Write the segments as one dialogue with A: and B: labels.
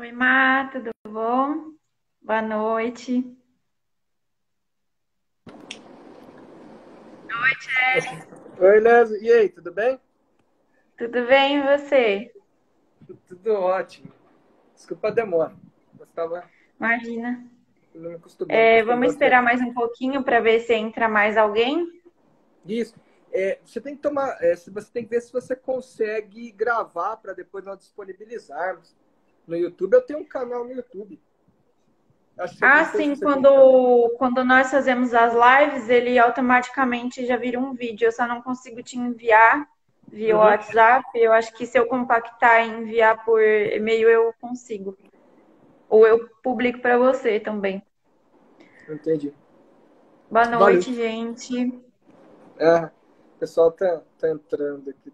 A: Oi, Má, tudo bom? Boa noite.
B: Oi, Leso. E aí, tudo bem?
A: Tudo bem, e você?
B: Tudo ótimo. Desculpa a demora. Eu estava
A: Imagina.
B: não me acostumando com esse
A: Vamos
B: negócio de...
A: esperar mais um pouquinho para ver se entra mais alguém?
B: Isso. Você tem que tomar, você tem que ver se você consegue gravar para depois nós disponibilizarmos no YouTube. Eu tenho um canal no YouTube. Acho que
A: Ah,
B: não sei se
A: sim,
B: você tem também.
A: quando nós fazemos as lives, ele automaticamente já vira um vídeo. Eu só não consigo te enviar via
B: Uhum.
A: WhatsApp. Eu acho que se eu compactar e enviar por e-mail, eu consigo. Ou eu publico para você também.
B: Entendi.
A: Boa
B: Valeu.
A: noite, gente.
B: O pessoal tá entrando aqui.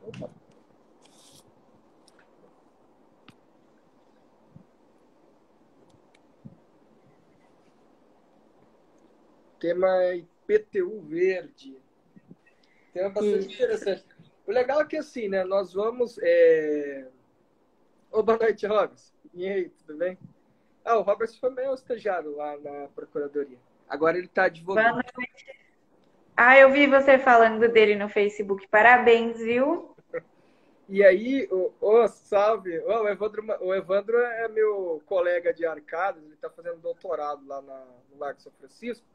B: Opa. Tema é IPTU verde. Tema bastante
A: Isso.
B: interessante. O legal é que assim, né? Nós vamos. Ô, boa noite, Robson. E aí, tudo bem? O Roberts foi meu estagiário lá na Procuradoria. Agora ele está
A: Boa
B: advogando.
A: noite. Ah, eu vi você falando dele no Facebook. Parabéns, viu?
B: E aí, salve! O Evandro é meu colega de Arcadas, ele está fazendo doutorado lá no Largo São Francisco.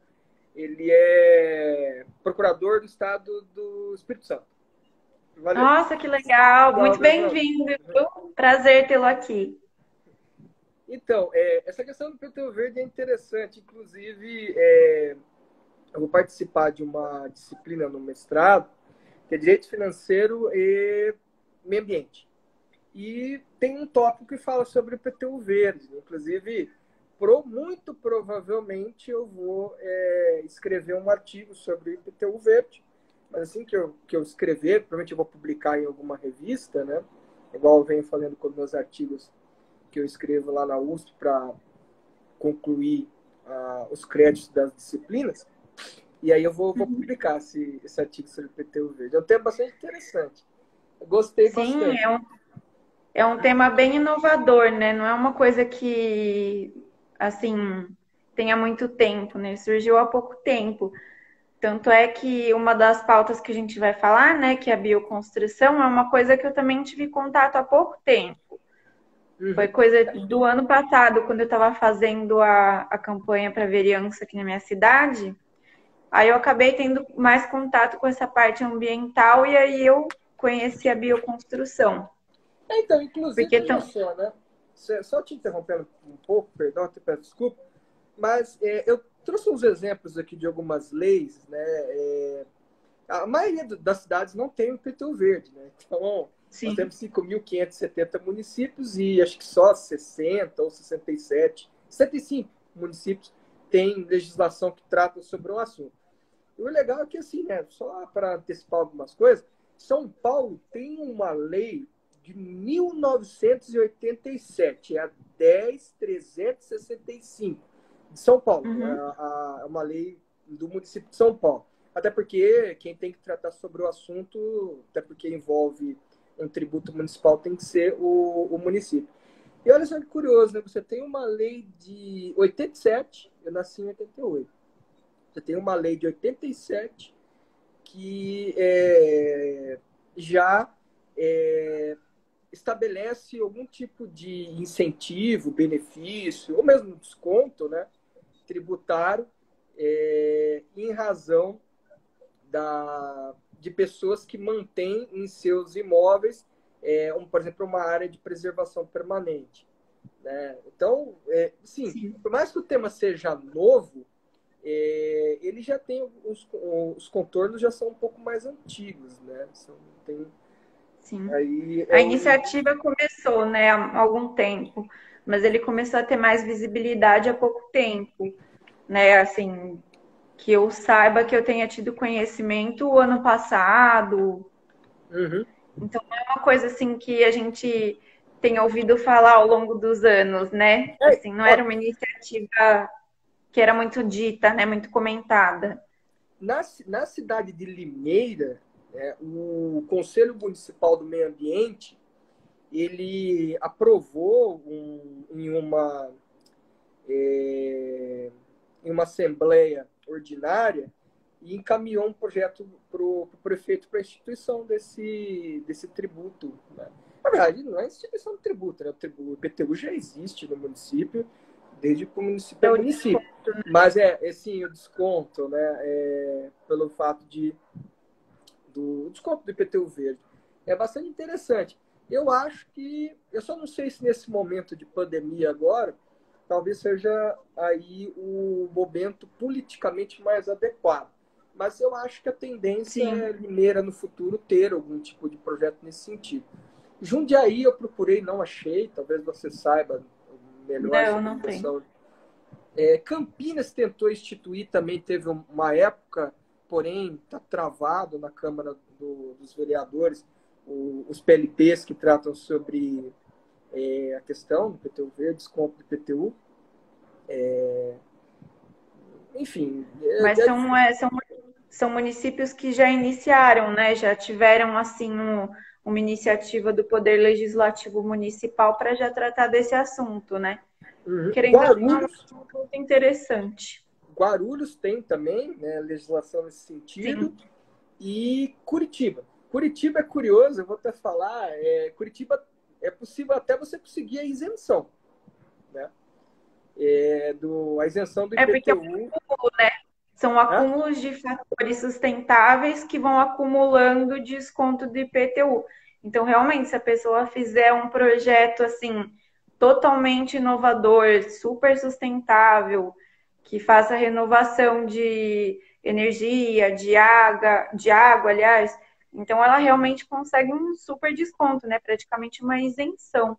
B: Ele é procurador do Estado do Espírito Santo. Valeu.
A: Nossa, que legal. Muito
B: Salve, Evandro.
A: bem-vindo, viu? Prazer tê-lo aqui.
B: Então, essa questão do PTU Verde é interessante. Inclusive, eu vou participar de uma disciplina no mestrado que é Direito Financeiro e Meio Ambiente. E tem um tópico que fala sobre o IPTU verde. Inclusive, muito provavelmente eu vou escrever um artigo sobre o IPTU verde. Mas assim que eu escrever, provavelmente eu vou publicar em alguma revista, né? Igual eu venho falando com meus artigos que eu escrevo lá na USP para concluir os créditos das disciplinas. E aí eu vou
A: Uhum.
B: publicar esse artigo sobre o IPTU verde. É um tema bastante interessante. Eu gostei
A: Sim,
B: bastante.
A: é um tema bem inovador, né? Não é uma coisa que, assim, tenha muito tempo, né? Surgiu há pouco tempo. Tanto é que uma das pautas que a gente vai falar, né, que é a bioconstrução, é uma coisa que eu também tive contato há pouco tempo. Foi
B: Uhum.
A: coisa do ano passado, quando eu estava fazendo a campanha para vereança aqui na minha cidade. Aí eu acabei tendo mais contato com essa parte ambiental e aí eu conheci a bioconstrução.
B: Então, inclusive,
A: Porque
B: veja só, né? Só te interrompendo um pouco, perdão, até peço desculpa, mas eu trouxe uns exemplos aqui de algumas leis, né? A maioria das cidades não tem o IPTU verde, né? Então, nós
A: sim.
B: temos 5.570 municípios e acho que só 60 ou 67, 65 municípios têm legislação que trata sobre o assunto. E o legal é que, assim, né, só para antecipar algumas coisas, São Paulo tem uma lei de 1987, é a 10.365 de São Paulo.
A: Uhum.
B: É uma lei do município de São Paulo. Até porque quem tem que tratar sobre o assunto, até porque envolve um tributo municipal, tem que ser o município. E olha só que curioso, né? Você tem uma lei de 87, eu nasci em 88. Você tem uma lei de 87 que já é, estabelece algum tipo de incentivo, benefício, ou mesmo desconto, né, tributário, em razão de pessoas que mantêm em seus imóveis, por exemplo, uma área de preservação permanente. Né? Então, sim,
A: Sim,
B: por mais que o tema seja novo, ele já tem os contornos já são um pouco mais antigos, né? Tem,
A: sim.
B: aí
A: A
B: é um.
A: iniciativa começou, né, há algum tempo, mas ele começou a ter mais visibilidade há pouco tempo, né? Assim, que eu saiba que eu tenha tido conhecimento o ano passado.
B: Uhum.
A: Então, não é uma coisa assim que a gente tenha ouvido falar ao longo dos anos, né? Assim, não
B: Ó,
A: era uma iniciativa que era muito dita, né? Muito comentada.
B: na cidade de Limeira, o Conselho Municipal do Meio Ambiente ele aprovou em uma assembleia ordinária e encaminhou um projeto para o prefeito para a instituição desse tributo. Né? Na verdade, não é instituição de tributo, né? O IPTU já existe no município, desde que o município é município. Mas assim, o desconto, né? Pelo fato do desconto do IPTU verde. É bastante interessante. Eu acho que, eu só não sei se nesse momento de pandemia agora, talvez seja aí o momento politicamente mais adequado. Mas eu acho que a tendência é Limeira no futuro ter algum tipo de projeto nesse sentido. Jundiaí eu procurei, não achei, talvez você saiba melhor sobre a questão. Campinas tentou instituir também, teve uma época, porém está travado na Câmara dos Vereadores, os PLPs que tratam sobre a questão do IPTU verde, desconto do IPTU. Enfim.
A: Mas são municípios que já iniciaram, né? Já tiveram assim uma iniciativa do Poder Legislativo Municipal para já tratar desse assunto, né? Querendo ou não, é um assunto muito interessante.
B: Guarulhos tem também, né, legislação nesse sentido. Sim. E Curitiba. Curitiba é curioso, eu vou até falar, Curitiba é possível até você conseguir a isenção, né? A isenção do IPTU.
A: Porque é um acúmulo, né? São acúmulos de fatores sustentáveis que vão acumulando desconto do IPTU. Então, realmente, se a pessoa fizer um projeto assim totalmente inovador, super sustentável, que faça renovação de energia, de água, aliás, então ela realmente consegue um super desconto, né? Praticamente uma isenção.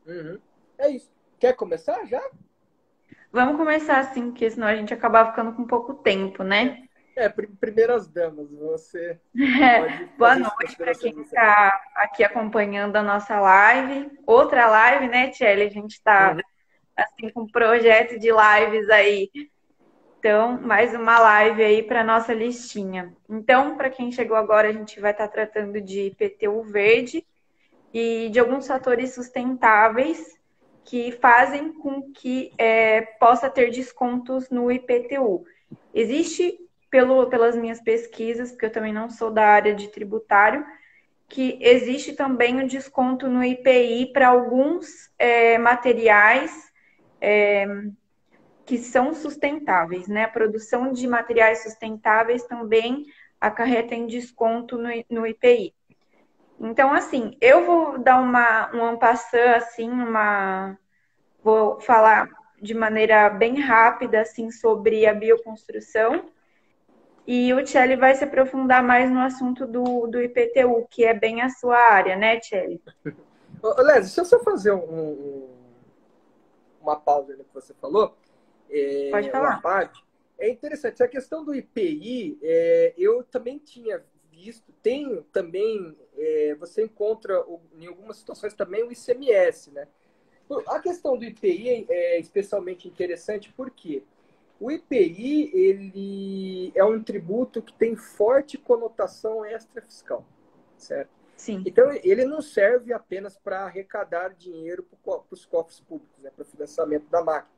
B: Uhum. É isso. Quer começar já?
A: Vamos começar assim, porque senão a gente acaba ficando com pouco tempo, né?
B: Primeiras damas, você pode
A: Boa noite para quem está aqui acompanhando a nossa live. Outra live, né, Tchelle? A gente está assim, com um projeto de lives aí. Então, mais uma live aí para nossa listinha. Então, para quem chegou agora, a gente vai estar tratando de IPTU verde e de alguns fatores sustentáveis que fazem com que possa ter descontos no IPTU. Existe, pelas minhas pesquisas, porque eu também não sou da área de tributário, que existe também o desconto no IPI para alguns materiais que são sustentáveis, né? A produção de materiais sustentáveis também acarreta em desconto no IPI. Então, assim, eu vou dar um en passant, assim, vou falar de maneira bem rápida, assim, sobre a bioconstrução. E o Tchelle vai se aprofundar mais no assunto do IPTU, que é bem a sua área, né, Tchelle?
B: Léo, deixa eu só fazer uma pausa no que você falou.
A: Pode falar.
B: Uma parte. É interessante. A questão do IPI, eu também tinha visto. Tem também, você encontra em algumas situações também o ICMS, né? A questão do IPI é especialmente interessante porque o IPI ele é um tributo que tem forte conotação extrafiscal, certo?
A: Sim.
B: Então, ele não serve apenas para arrecadar dinheiro para os cofres públicos, né, para o financiamento da máquina.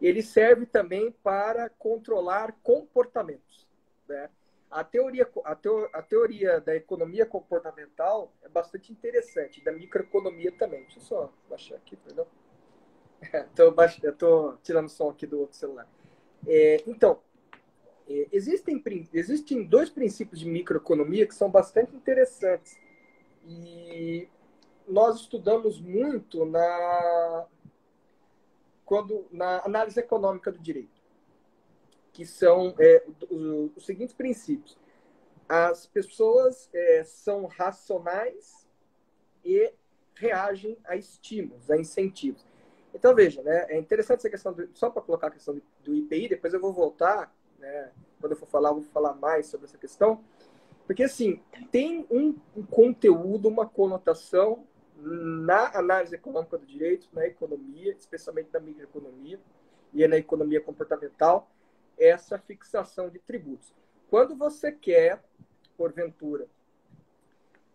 B: Ele serve também para controlar comportamentos. Né? A teoria da economia comportamental é bastante interessante, da microeconomia também. Deixa eu só baixar aqui, perdão. Estou tirando o som aqui do outro celular. Então, existem dois princípios de microeconomia que são bastante interessantes. E nós estudamos muito na análise econômica do direito, que são os seguintes princípios. As pessoas são racionais e reagem a estímulos, a incentivos. Então, veja, né, é interessante essa questão, só para colocar a questão do IPI, depois eu vou voltar, né, quando eu vou falar mais sobre essa questão, porque, assim, tem um conteúdo, uma conotação na análise econômica do direito, na economia, especialmente na microeconomia e na economia comportamental, essa fixação de tributos. Quando você quer porventura,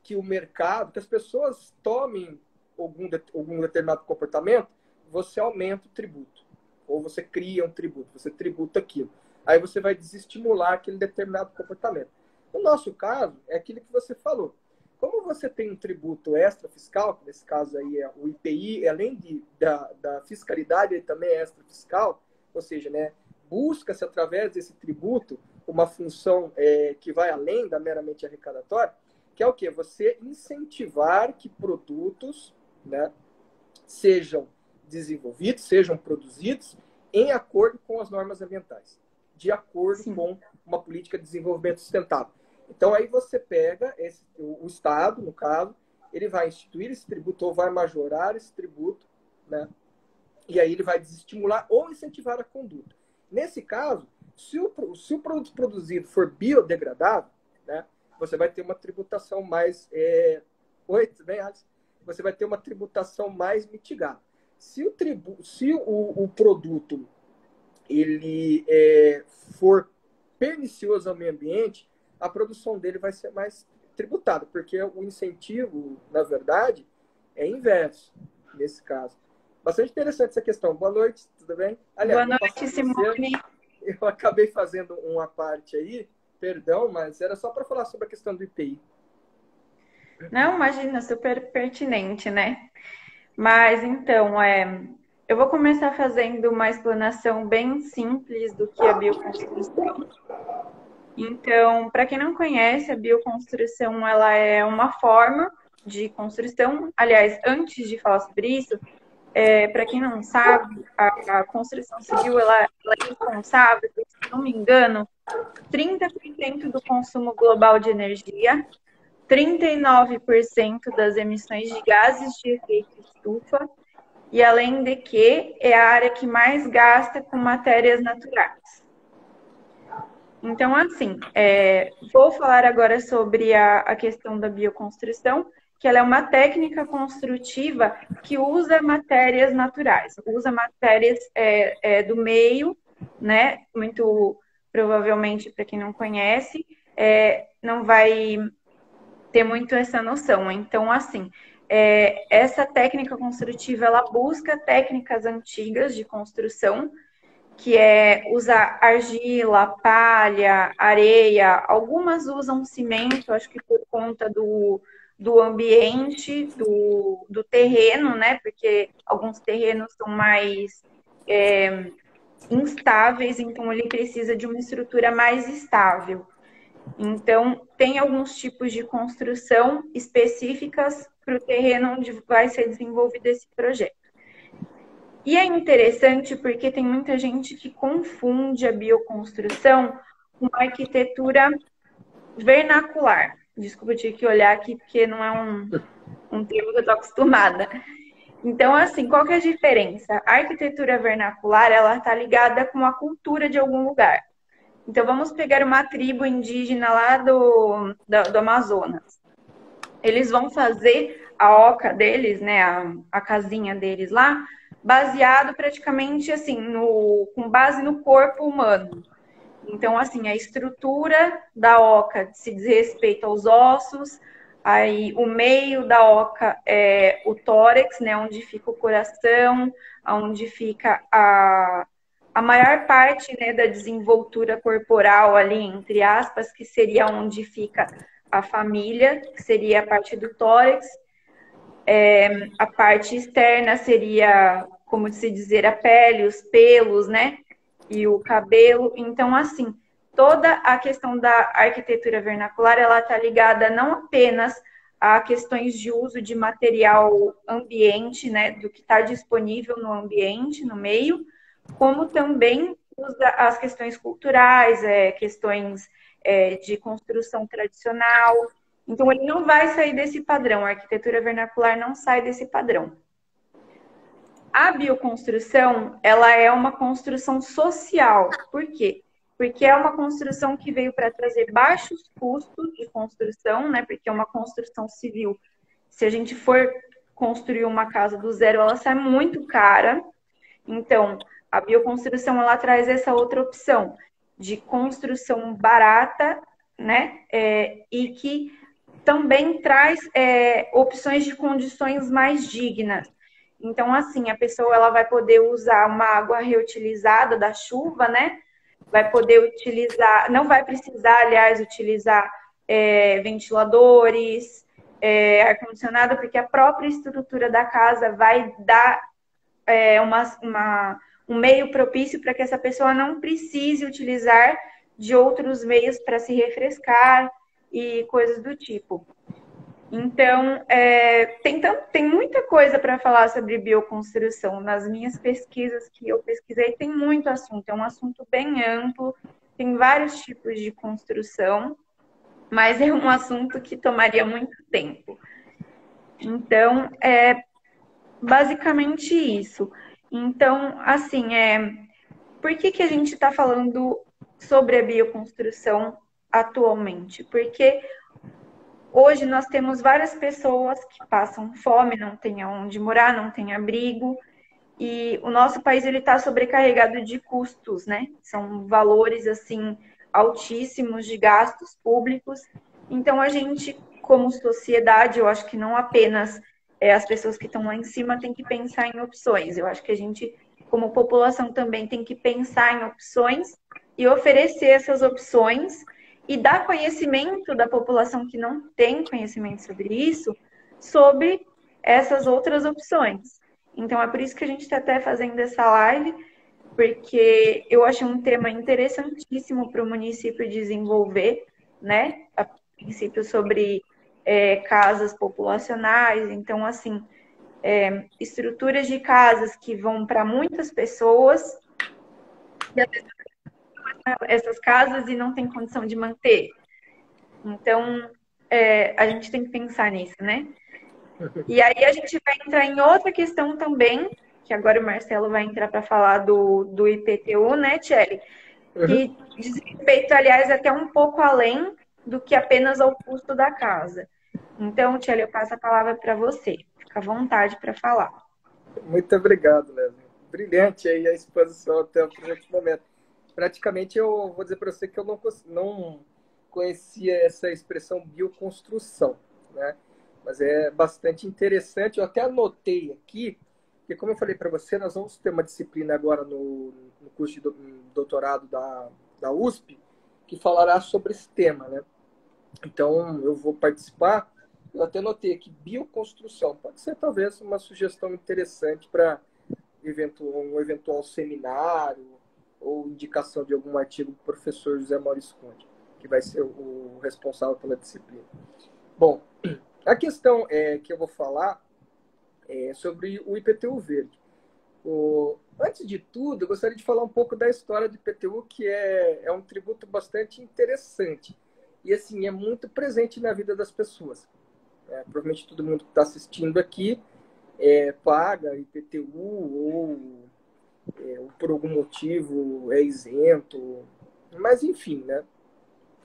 B: que o mercado, que as pessoas tomem algum determinado comportamento, você aumenta o tributo. Ou você cria um tributo, você tributa aquilo. Aí você vai desestimular aquele determinado comportamento. No nosso caso, é aquilo que você falou. Como você tem um tributo extra fiscal, que nesse caso aí é o IPI, além da fiscalidade, ele também é extra fiscal, ou seja, né, busca-se através desse tributo uma função que vai além da meramente arrecadatória, que é o quê? Você incentivar que produtos, né, sejam desenvolvidos, sejam produzidos em acordo com as normas ambientais, de acordo
A: Sim.
B: com uma política de desenvolvimento sustentável. Então, aí você pega o Estado, no caso, ele vai instituir esse tributo ou vai majorar esse tributo, né? E aí ele vai desestimular ou incentivar a conduta. Nesse caso, se o produto produzido for biodegradável, né, você vai ter uma tributação mais... Oi, tudo bem, Alisson? Você vai ter uma tributação mais mitigada. Se o produto ele for pernicioso ao meio ambiente, a produção dele vai ser mais tributada, porque o incentivo, na verdade, é inverso nesse caso. Bastante interessante essa questão. Boa noite, tudo bem? Aliás,
A: Boa noite, Simone.
B: Eu acabei fazendo uma parte aí, perdão, mas era só para falar sobre a questão do IPI.
A: Não, imagina, super pertinente, né? Mas então, eu vou começar fazendo uma explanação bem simples do que é bioconstrução. Então, para quem não conhece, a bioconstrução ela é uma forma de construção. Aliás, antes de falar sobre isso, para quem não sabe, a construção civil ela é responsável, se não me engano, 30% do consumo global de energia, 39% das emissões de gases de efeito estufa, e além de que é a área que mais gasta com matérias naturais. Então, assim, vou falar agora sobre a questão da bioconstrução, que ela é uma técnica construtiva que usa matérias naturais, usa matérias do meio, né? Muito provavelmente, para quem não conhece, não vai ter muito essa noção. Então, assim, essa técnica construtiva, ela busca técnicas antigas de construção, que é usar argila, palha, areia. Algumas usam cimento, acho que por conta do ambiente, do terreno, né? Porque alguns terrenos são mais instáveis, então ele precisa de uma estrutura mais estável. Então, tem alguns tipos de construção específicas para o terreno onde vai ser desenvolvido esse projeto. E é interessante porque tem muita gente que confunde a bioconstrução com a arquitetura vernacular. Desculpa, eu tive que olhar aqui porque não é um termo que eu estou acostumada. Então, assim, qual que é a diferença? A arquitetura vernacular, ela está ligada com a cultura de algum lugar. Então, vamos pegar uma tribo indígena lá do Amazonas. Eles vão fazer a oca deles, né, a casinha deles lá, baseado praticamente assim, com base no corpo humano. Então, assim, a estrutura da oca se diz respeito aos ossos, aí o meio da oca é o tórax, né, onde fica o coração, onde fica a maior parte, né, da desenvoltura corporal ali, entre aspas, que seria onde fica a família, que seria a parte do tórax. A parte externa seria, como se dizer, a pele, os pelos, né? E o cabelo. Então, assim, toda a questão da arquitetura vernacular, ela está ligada não apenas a questões de uso de material ambiente, né? Do que está disponível no ambiente, no meio, como também usa as questões culturais, questões de construção tradicional. Então, ele não vai sair desse padrão. A arquitetura vernacular não sai desse padrão. A bioconstrução, ela é uma construção social. Por quê? Porque é uma construção que veio para trazer baixos custos de construção, né? Porque é uma construção civil. Se a gente for construir uma casa do zero, ela sai muito cara. Então, a bioconstrução, ela traz essa outra opção de construção barata, né? E que também traz opções de condições mais dignas. Então, assim, a pessoa ela vai poder usar uma água reutilizada da chuva, né? Vai poder utilizar, não vai precisar, aliás, utilizar ventiladores, ar-condicionado, porque a própria estrutura da casa vai dar um meio propício para que essa pessoa não precise utilizar de outros meios para se refrescar e coisas do tipo. Então, tem muita coisa para falar sobre bioconstrução. Nas minhas pesquisas que eu pesquisei, tem muito assunto. É um assunto bem amplo, tem vários tipos de construção, mas é um assunto que tomaria muito tempo. Então, é basicamente isso. Então, assim, por que a gente está falando sobre a bioconstrução atualmente? Porque hoje nós temos várias pessoas que passam fome, não têm onde morar, não têm abrigo, e o nosso país ele está sobrecarregado de custos, né? São valores assim altíssimos de gastos públicos. Então a gente, como sociedade, eu acho que não apenas as pessoas que estão lá em cima têm que pensar em opções. Eu acho que a gente, como população, também tem que pensar em opções e oferecer essas opções e dar conhecimento da população que não tem conhecimento sobre isso, sobre essas outras opções. Então é por isso que a gente está até fazendo essa live, porque eu acho um tema interessantíssimo para o município desenvolver, né? A princípio sobre casas populacionais, então assim, estruturas de casas que vão para muitas pessoas, e às vezes essas casas e não tem condição de manter. Então, a gente tem que pensar nisso, né? E aí a gente vai entrar em outra questão também, que agora o Marcelo vai entrar para falar do IPTU, né, Tchely? Que diz respeito, aliás, até um pouco além do que apenas ao custo da casa. Então, Tchely, eu passo a palavra para você. Fica à vontade para falar.
B: Muito obrigado, Leslie. Brilhante aí a exposição até o presente momento. Praticamente, eu vou dizer para você que eu não conhecia essa expressão bioconstrução, né? Mas é bastante interessante. Eu até anotei aqui, porque como eu falei para você, nós vamos ter uma disciplina agora no curso de doutorado da USP que falará sobre esse tema, né? Então, eu vou participar. Eu até notei aqui, bioconstrução. Pode ser, talvez, uma sugestão interessante para um eventual seminário ou indicação de algum artigo do professor José Maurício Conde, que vai ser o responsável pela disciplina. Bom, a questão que eu vou falar é sobre o IPTU verde. Antes de tudo, eu gostaria de falar um pouco da história do IPTU, que é um tributo bastante interessante. E, assim, é muito presente na vida das pessoas. Provavelmente todo mundo que está assistindo aqui paga IPTU ou por algum motivo é isento. Mas, enfim, né?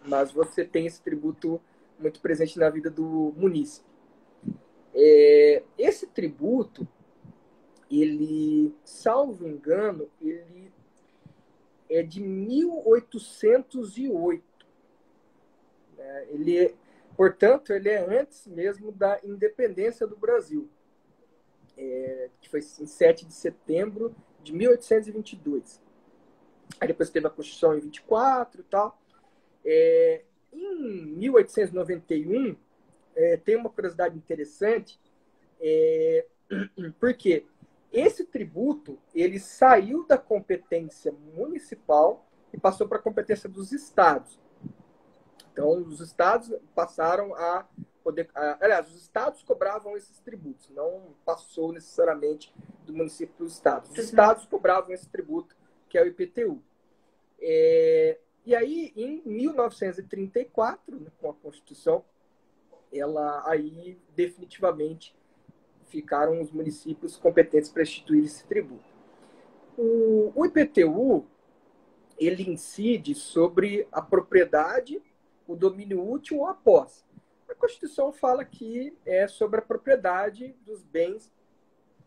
B: Mas você tem esse tributo muito presente na vida do munícipe. Esse tributo, ele, salvo engano, ele é de 1808. Portanto, ele é antes mesmo da independência do Brasil, que foi em 7 de setembro de 1822. Aí depois teve a Constituição em 24 e tal. Em 1891, tem uma curiosidade interessante, porque esse tributo ele saiu da competência municipal e passou para a competência dos estados. Então, os estados passaram a poder... Aliás, os estados cobravam esses tributos, não passou necessariamente do município para os estados. Os estados cobravam esse tributo, que é o IPTU. E aí, em 1934, né, com a Constituição, aí definitivamente ficaram os municípios competentes para instituir esse tributo. O IPTU, ele incide sobre a propriedade, o domínio útil ou a posse. A Constituição fala que é sobre a propriedade dos bens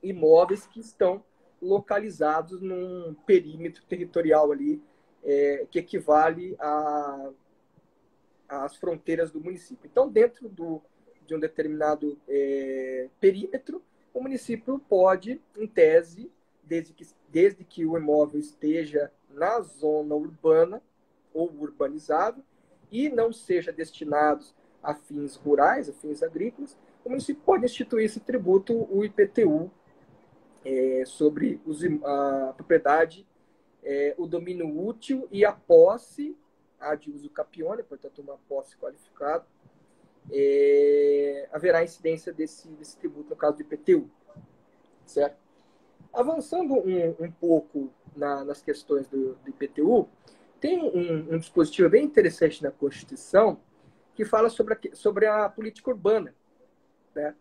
B: imóveis que estão localizados num perímetro territorial ali, que equivale a as fronteiras do município. Então, dentro de um determinado perímetro, o município pode, em tese, desde que o imóvel esteja na zona urbana ou urbanizado e não seja destinado a fins rurais, a fins agrícolas, o município pode instituir esse tributo, o IPTU, sobre a propriedade, o domínio útil e a posse, a de uso capione, portanto, uma posse qualificada, haverá incidência desse tributo no caso do IPTU, certo? Avançando um pouco nas questões do IPTU, tem um dispositivo bem interessante na Constituição que fala sobre a política urbana, né?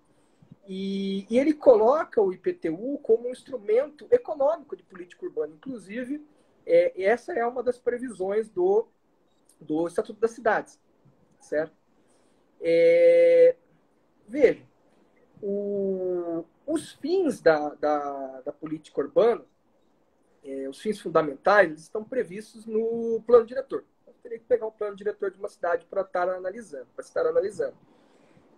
B: E ele coloca o IPTU como um instrumento econômico de política urbana. Inclusive, essa é uma das previsões do Estatuto das Cidades, certo? Veja, os fins da política urbana, os fins fundamentais, eles estão previstos no plano diretor. Eu teria que pegar o plano diretor de uma cidade para estar analisando.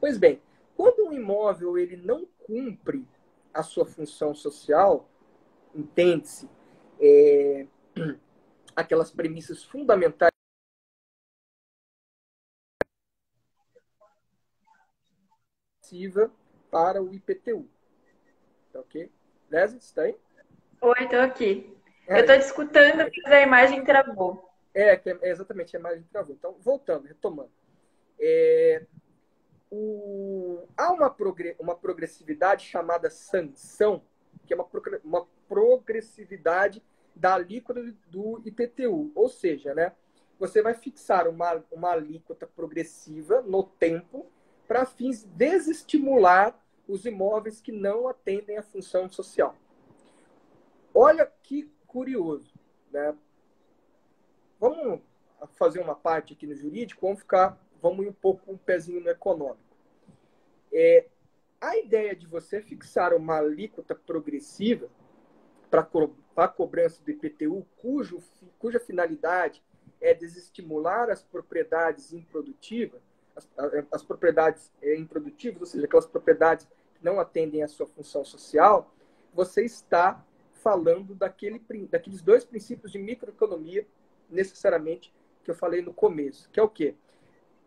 B: Pois bem, quando um imóvel ele não cumpre a sua função social, entende-se, aquelas premissas fundamentais para o IPTU. Tá ok? Leslie, está aí?
A: Oi, tô aqui. Eu tô te escutando, mas a imagem travou.
B: Exatamente, a imagem travou. Então, voltando, retomando. Há uma progressividade chamada sanção, que é uma progressividade da alíquota do IPTU. Ou seja, né, você vai fixar uma alíquota progressiva no tempo para fins desestimular os imóveis que não atendem à função social. Olha que curioso, né? Vamos fazer uma parte aqui no jurídico, vamos ir um pouco com um pezinho no econômico. A ideia de você fixar uma alíquota progressiva para a cobrança do IPTU, cuja finalidade é desestimular as propriedades improdutivas, as propriedades improdutivas, ou seja, aquelas propriedades que não atendem à sua função social, você está falando daqueles dois princípios de microeconomia, necessariamente, que eu falei no começo, que é o quê?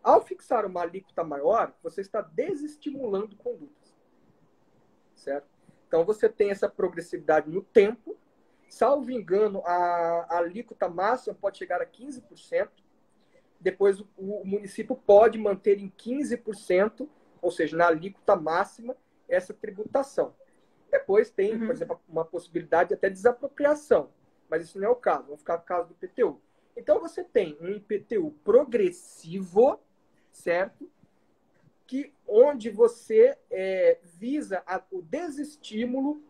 B: Ao fixar uma alíquota maior, você está desestimulando condutas, certo? Então, você tem essa progressividade no tempo. Salvo engano, a alíquota máxima pode chegar a 15%. Depois, o município pode manter em 15%, ou seja, na alíquota máxima, essa tributação. Depois tem, por exemplo, uma possibilidade de até desapropriação. Mas isso não é o caso. Vamos ficar no caso do IPTU. Então, você tem um IPTU progressivo, certo? Onde você visa o desestímulo,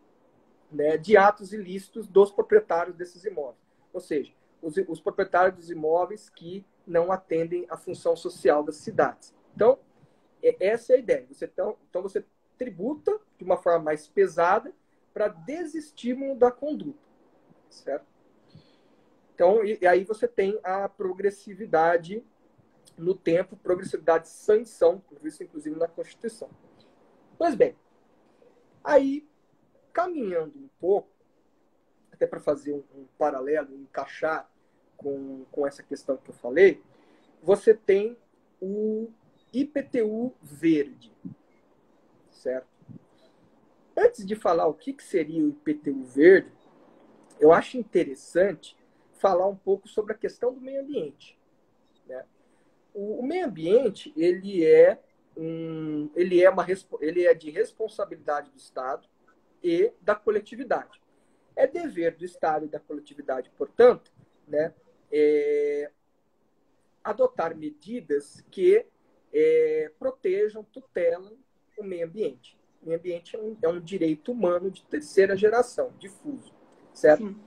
B: né, de atos ilícitos dos proprietários desses imóveis. Ou seja, os proprietários dos imóveis que não atendem à função social das cidades. Então, essa é a ideia. Então, você tributa de uma forma mais pesada para desestímulo da conduta, certo? Então, e aí você tem a progressividade no tempo, progressividade sanção, previsto inclusive na Constituição. Pois bem, aí, caminhando um pouco, até para fazer um paralelo, encaixar com essa questão que eu falei, você tem o IPTU verde, certo? Antes de falar o que seria o IPTU verde, eu acho interessante falar um pouco sobre a questão do meio ambiente, né? O meio ambiente, ele é de responsabilidade do Estado e da coletividade. É dever do Estado e da coletividade, portanto, né, adotar medidas que protejam, tutelam o meio ambiente. O meio ambiente é um direito humano de terceira geração, difuso, certo? Sim.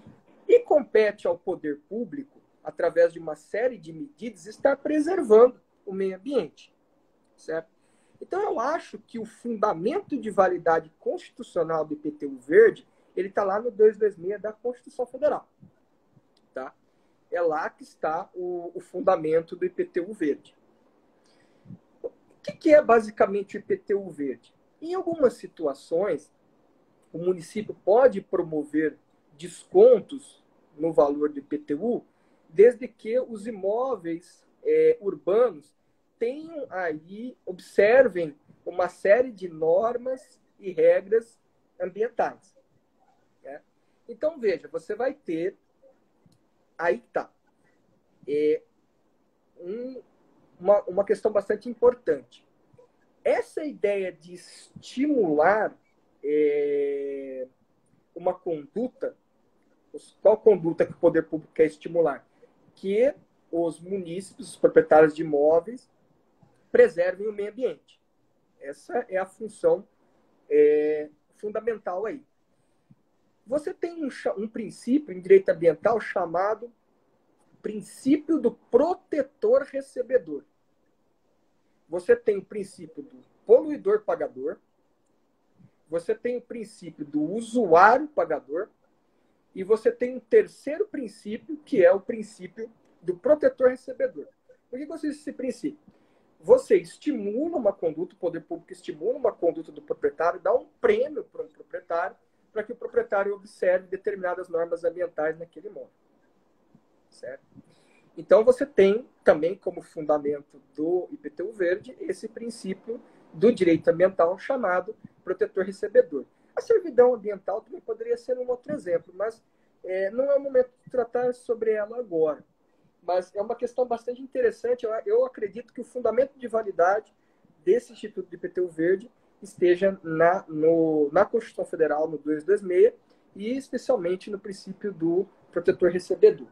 B: E compete ao poder público, através de uma série de medidas, estar preservando o meio ambiente, certo? Então, eu acho que o fundamento de validade constitucional do IPTU verde, ele está lá no 226 da Constituição Federal, tá? É lá que está o fundamento do IPTU verde. que é basicamente o IPTU verde? Em algumas situações, o município pode promover descontos no valor do IPTU, desde que os imóveis urbanos tenham aí, observem uma série de normas e regras ambientais. Né? Então, veja, você vai ter, aí está, uma questão bastante importante. Essa ideia de estimular uma conduta, qual conduta que o poder público quer estimular? Que os munícipes, os proprietários de imóveis, preservem o meio ambiente. Essa é a função fundamental aí. Você tem um princípio em direito ambiental chamado princípio do protetor recebedor. Você tem o princípio do poluidor pagador, você tem o princípio do usuário pagador, e você tem um terceiro princípio, que é o princípio do protetor recebedor. Por que consiste esse princípio? Você estimula uma conduta, o poder público estimula uma conduta do proprietário, dá um prêmio para um proprietário, para que o proprietário observe determinadas normas ambientais naquele imóvel. Certo? Então, você tem também como fundamento do IPTU verde esse princípio do direito ambiental chamado protetor recebedor. A servidão ambiental também poderia ser um outro exemplo, mas não é o momento de tratar sobre ela agora. Mas é uma questão bastante interessante. Eu acredito que o fundamento de validade desse Instituto de IPTU verde esteja na Constituição Federal, no 226, e especialmente no princípio do protetor recebedor.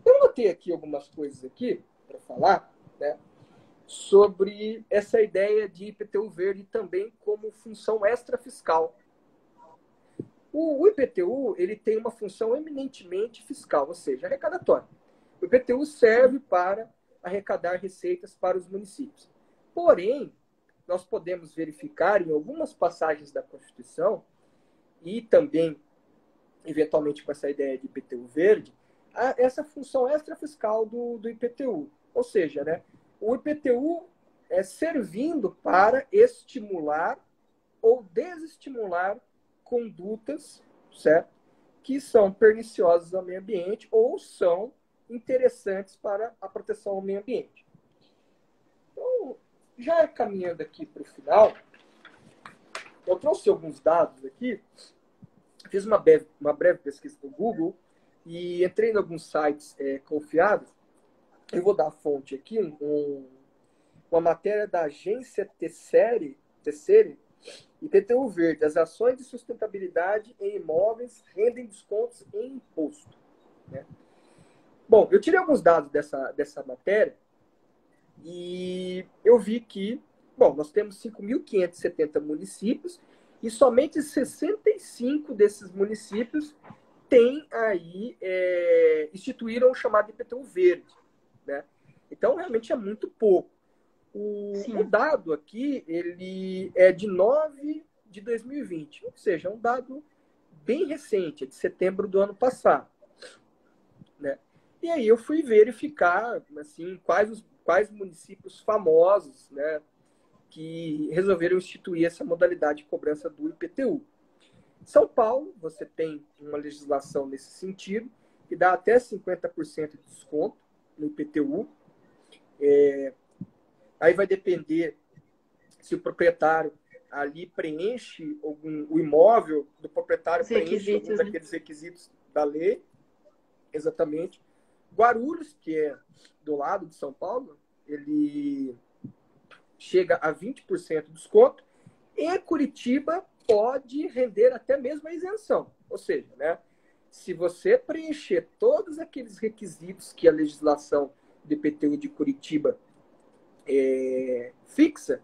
B: Eu notei aqui algumas coisas aqui para falar, né, sobre essa ideia de IPTU verde também como função extrafiscal. O IPTU ele tem uma função eminentemente fiscal, ou seja, arrecadatória. O IPTU serve para arrecadar receitas para os municípios. Porém, nós podemos verificar em algumas passagens da Constituição e também, eventualmente, com essa ideia de IPTU verde, essa função extrafiscal do IPTU. Ou seja, né, o IPTU é servindo para estimular ou desestimular condutas, certo, que são perniciosas ao meio ambiente ou são interessantes para a proteção ao meio ambiente. Então, já caminhando aqui para o final, eu trouxe alguns dados aqui, fiz uma breve pesquisa no Google e entrei em alguns sites confiáveis. Eu vou dar a fonte aqui, uma matéria da agência Tessere, IPTU Verde, as ações de sustentabilidade em imóveis rendem descontos em imposto. Né? Bom, eu tirei alguns dados dessa matéria e eu vi que, nós temos 5.570 municípios e somente 65 desses municípios instituíram o chamado IPTU verde. Né? Então, realmente é muito pouco. O dado aqui, ele é de 9 de 2020, ou seja, é um dado bem recente, é de setembro do ano passado. Né? E aí eu fui verificar assim, quais municípios famosos, né, que resolveram instituir essa modalidade de cobrança do IPTU. São Paulo, você tem uma legislação nesse sentido, que dá até 50% de desconto no IPTU. Aí vai depender se o proprietário ali preenche o imóvel do proprietário preenche algum daqueles requisitos da lei. Exatamente. Guarulhos, que é do lado de São Paulo, ele chega a 20% de desconto. E Curitiba pode render até mesmo a isenção. Ou seja, né, se você preencher todos aqueles requisitos que a legislação do IPTU de Curitiba fixa,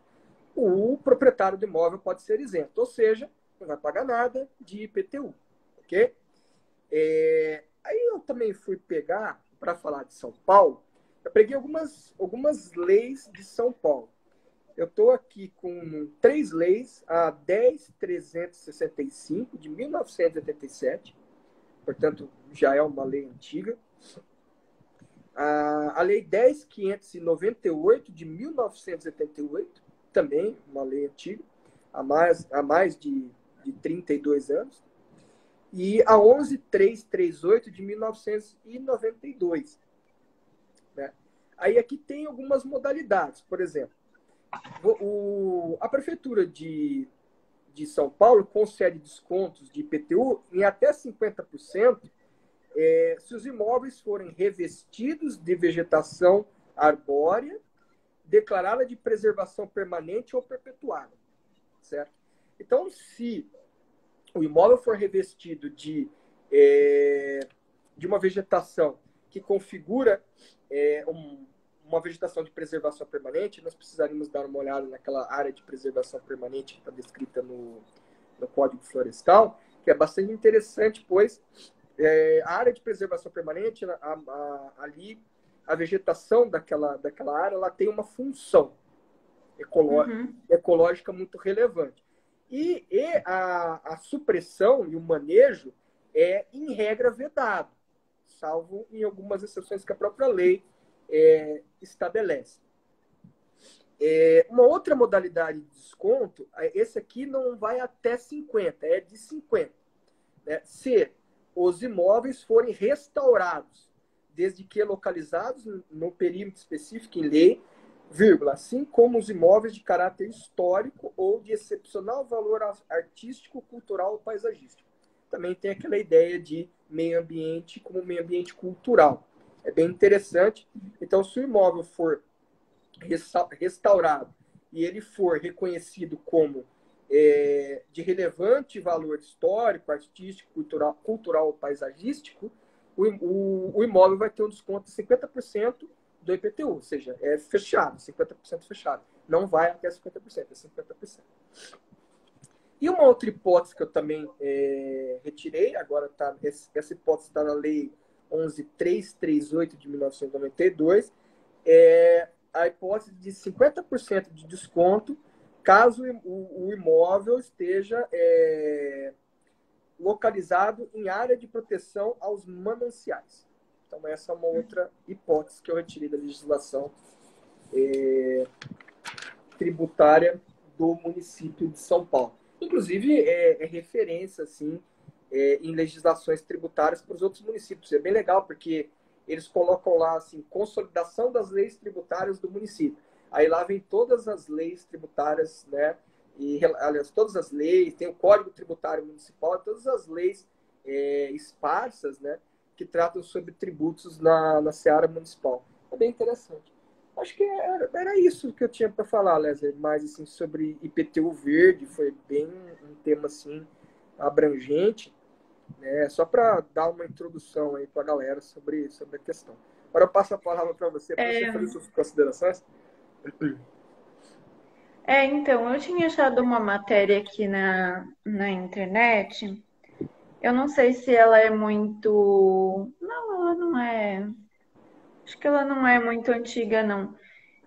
B: o proprietário do imóvel pode ser isento. Ou seja, não vai pagar nada de IPTU. Ok? Aí eu também fui pegar, para falar de São Paulo, eu peguei algumas leis de São Paulo. Eu estou aqui com 3 leis, a 10.365, de 1987, portanto, já é uma lei antiga. A Lei 10.598 de 1978, também uma lei antiga, há mais de 32 anos, e a 11.338 de 1992. Né? Aí aqui tem algumas modalidades, por exemplo, a Prefeitura de São Paulo concede descontos de IPTU em até 50%, se os imóveis forem revestidos de vegetação arbórea, declarada de preservação permanente ou perpetuada, certo? Então, se o imóvel for revestido de uma vegetação que configura uma vegetação de preservação permanente, nós precisaríamos dar uma olhada naquela área de preservação permanente que está descrita no Código Florestal, que é bastante interessante, pois a área de preservação permanente, ali, a vegetação daquela área, ela tem uma função ecológica muito relevante. E a supressão e o manejo é, em regra, vedado, salvo em algumas exceções que a própria lei estabelece. Uma outra modalidade de desconto, esse aqui não vai até 50, é de 50. Né? Se os imóveis forem restaurados, desde que localizados no perímetro específico em lei, vírgula, assim como os imóveis de caráter histórico ou de excepcional valor artístico, cultural ou paisagístico. Também tem aquela ideia de meio ambiente como meio ambiente cultural. É bem interessante. Então, se o imóvel for restaurado e ele for reconhecido como de relevante valor histórico, artístico, cultural ou paisagístico, o imóvel vai ter um desconto de 50% do IPTU, ou seja, é fechado, 50% fechado. Não vai até 50%, é 50%. E uma outra hipótese que eu também retirei, agora essa hipótese está na Lei 11.338 de 1992, é a hipótese de 50% de desconto caso o imóvel esteja localizado em área de proteção aos mananciais. Então, essa é uma outra hipótese que eu retirei da legislação tributária do município de São Paulo. Inclusive, é referência, assim, em legislações tributárias para os outros municípios. É bem legal, porque eles colocam lá, assim, consolidação das leis tributárias do município. Aí lá vem todas as leis tributárias, né? E, aliás, todas as leis, tem o Código Tributário Municipal, todas as leis esparsas, né? Que tratam sobre tributos na seara municipal. É bem interessante. Acho que era isso que eu tinha para falar, Leslie. Mais assim, sobre IPTU verde, foi bem um tema assim, abrangente, né? Só para dar uma introdução aí para a galera sobre a questão. Agora eu passo a palavra para você fazer suas considerações.
A: Então, eu tinha achado uma matéria aqui na internet. Eu não sei se ela é muito. Não, ela não é. Acho que ela não é muito antiga, não.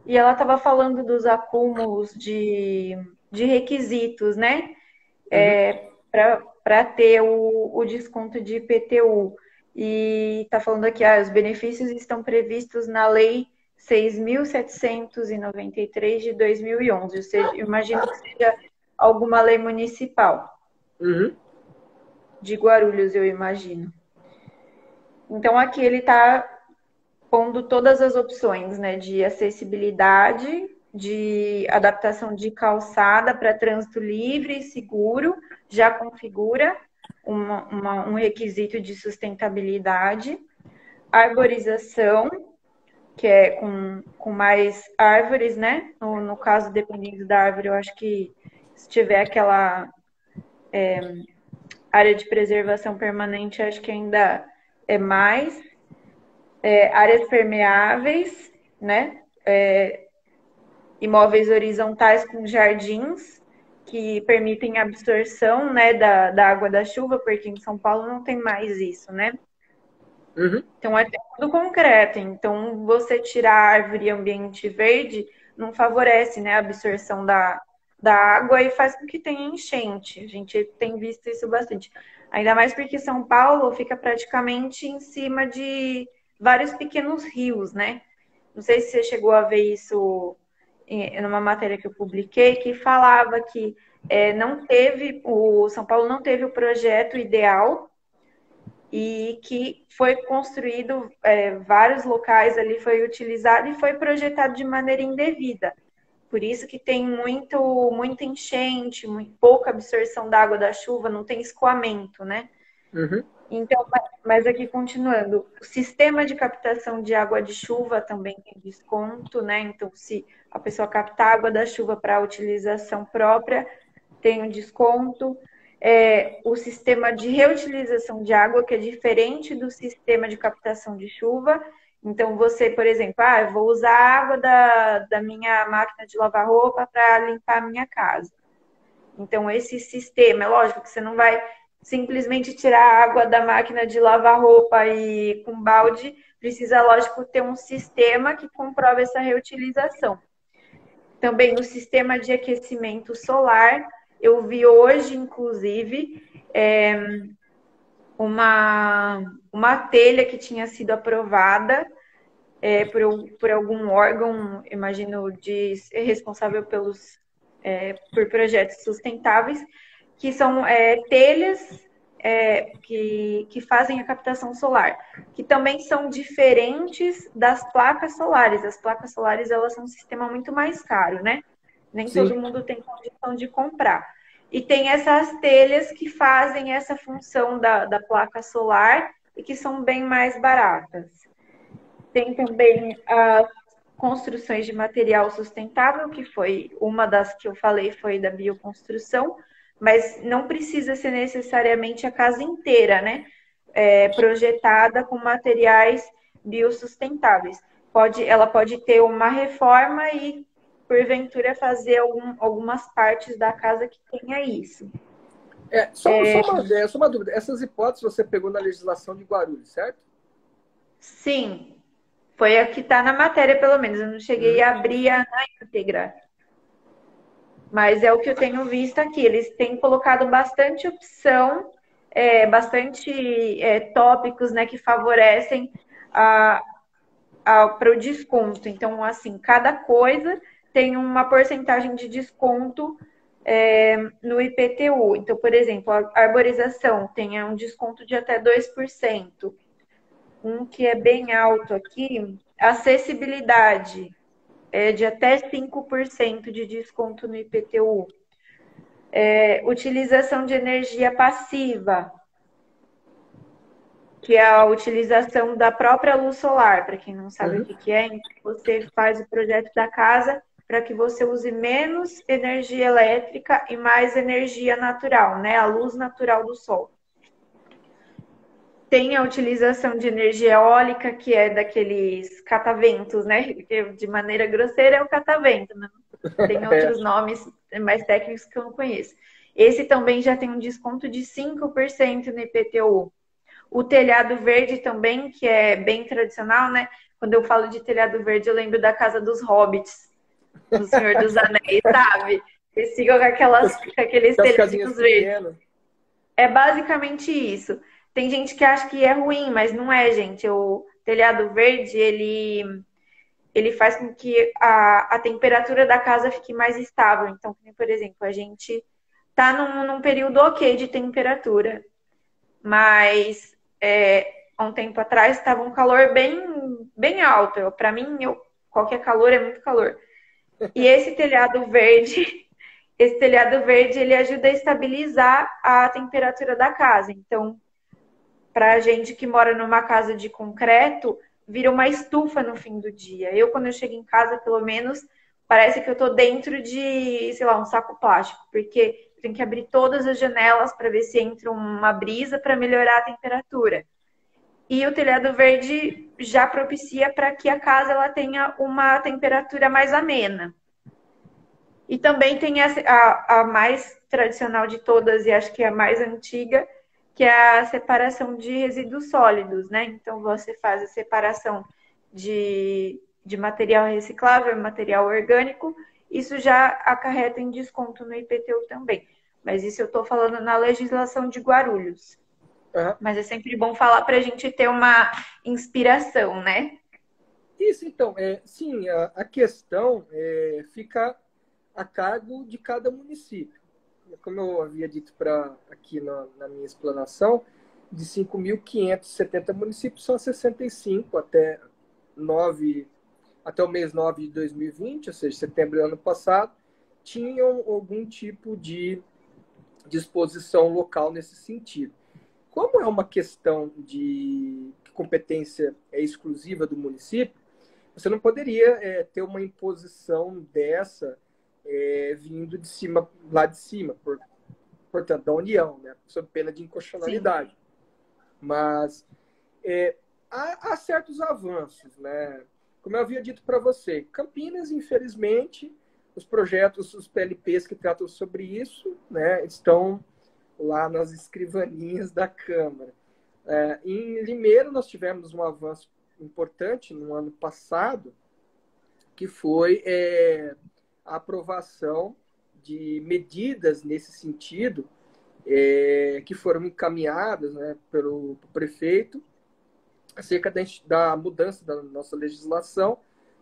A: E ela estava falando dos acúmulos de requisitos, né? Para ter o desconto de IPTU. E está falando aqui, os benefícios estão previstos na Lei 6.793 de 2011. Ou seja, imagino que seja alguma lei municipal. De Guarulhos, eu imagino. Então, aqui ele está pondo todas as opções, né, de acessibilidade, de adaptação de calçada para trânsito livre e seguro, já configura um requisito de sustentabilidade, arborização, que é com mais árvores, né? No caso, dependendo da árvore, eu acho que se tiver aquela área de preservação permanente, acho que ainda é mais. Áreas permeáveis, né? Imóveis horizontais com jardins que permitem absorção, né, da água da chuva, porque em São Paulo não tem mais isso, né? Então é tudo concreto. Então você tirar árvore e ambiente verde não favorece, né, a absorção da água e faz com que tenha enchente. A gente tem visto isso bastante. Ainda mais porque São Paulo fica praticamente em cima vários pequenos rios, né? Não sei se você chegou a ver isso numa matéria que eu publiquei, que falava que o São Paulo não teve o projeto ideal e que foi construído vários locais ali, foi utilizado e foi projetado de maneira indevida. Por isso que tem muita enchente, muito pouca absorção da água da chuva, não tem escoamento, né?
B: Uhum.
A: Então, mas aqui continuando, o sistema de captação de água de chuva também tem desconto, né? Então, se a pessoa captar água da chuva para utilização própria, tem um desconto. O sistema de reutilização de água, que é diferente do sistema de captação de chuva. Então, você, por exemplo, eu vou usar a água da minha máquina de lavar roupa para limpar a minha casa. Então, esse sistema, é lógico que você não vai simplesmente tirar a água da máquina de lavar roupa e com balde, precisa, lógico, ter um sistema que comprove essa reutilização. Também o sistema de aquecimento solar, eu vi hoje, inclusive, uma telha que tinha sido aprovada por algum órgão, imagino, responsável por projetos sustentáveis, que são telhas que fazem a captação solar, que também são diferentes das placas solares. As placas solares, elas são um sistema muito mais caro, né? Nem
B: Sim.
A: todo mundo tem condição de comprar. E tem essas telhas que fazem essa função da placa solar e que são bem mais baratas. Tem também as construções de material sustentável, que foi uma das que eu falei, foi da bioconstrução, mas não precisa ser necessariamente a casa inteira, né? Projetada com materiais biossustentáveis. Ela pode ter uma reforma e, porventura, fazer algumas partes da casa que tenha isso.
B: Só uma dúvida. Essas hipóteses você pegou na legislação de Guarulhos, certo?
A: Sim, foi a que está na matéria, pelo menos. Eu não cheguei a abrir na íntegra. Mas é o que eu tenho visto aqui. Eles têm colocado bastante opção, bastante tópicos, né, que favorecem para o desconto. Então, assim, cada coisa tem uma porcentagem de desconto no IPTU. Então, por exemplo, a arborização tem um desconto de até 2%. Um que é bem alto aqui, acessibilidade, de até 5% de desconto no IPTU. Utilização de energia passiva, que é a utilização da própria luz solar. Para quem não sabe o que é, então você faz o projeto da casa para que você use menos energia elétrica e mais energia natural, né? A luz natural do sol. Tem a utilização de energia eólica, que é daqueles cataventos, né? De maneira grosseira é o catavento, né? Tem outros nomes mais técnicos que eu não conheço. Esse também já tem um desconto de 5% no IPTU. O telhado verde também, que é bem tradicional, né? Quando eu falo de telhado verde, eu lembro da Casa dos Hobbits, do Senhor dos Anéis, sabe? Eles ficam com aqueles telhados verdes. É basicamente isso. Tem gente que acha que é ruim, mas não é, gente. O telhado verde, ele faz com que a temperatura da casa fique mais estável. Então, por exemplo, a gente tá num período ok de temperatura, mas há um tempo atrás estava um calor bem alto. Para mim, qualquer calor é muito calor. E esse telhado verde, ele ajuda a estabilizar a temperatura da casa. Então, para a gente que mora numa casa de concreto, vira uma estufa no fim do dia. Quando eu chego em casa, pelo menos, parece que eu tô dentro de, sei lá, um saco plástico, porque tem que abrir todas as janelas para ver se entra uma brisa para melhorar a temperatura. E o telhado verde já propicia para que a casa ela tenha uma temperatura mais amena. E também tem a mais tradicional de todas, e acho que é a mais antiga, que é a separação de resíduos sólidos, né? Então, você faz a separação de material reciclável e material orgânico, isso já acarreta em desconto no IPTU também. Mas isso eu estou falando na legislação de Guarulhos.
B: Aham.
A: Mas é sempre bom falar para a gente ter uma inspiração, né?
B: Isso, então, sim, a questão fica a cargo de cada município. Como eu havia dito aqui na minha explanação, de 5.570 municípios, só 65 até o mês 9 de 2020, ou seja, setembro do ano passado, tinham algum tipo de disposição local nesse sentido. Como é uma questão de competência exclusiva do município, você não poderia ter uma imposição dessa vindo de cima, lá de cima, portanto, da União, né, sob pena de
A: Sim.
B: inconstitucionalidade. Mas há certos avanços, né? Como eu havia dito para você, Campinas, infelizmente, os projetos, os PLPs que tratam sobre isso, né, estão lá nas escrivaninhas da Câmara. Em Limeira, nós tivemos um avanço importante no ano passado, que foi a aprovação de medidas nesse sentido, que foram encaminhadas, né, pelo prefeito, acerca da mudança da nossa legislação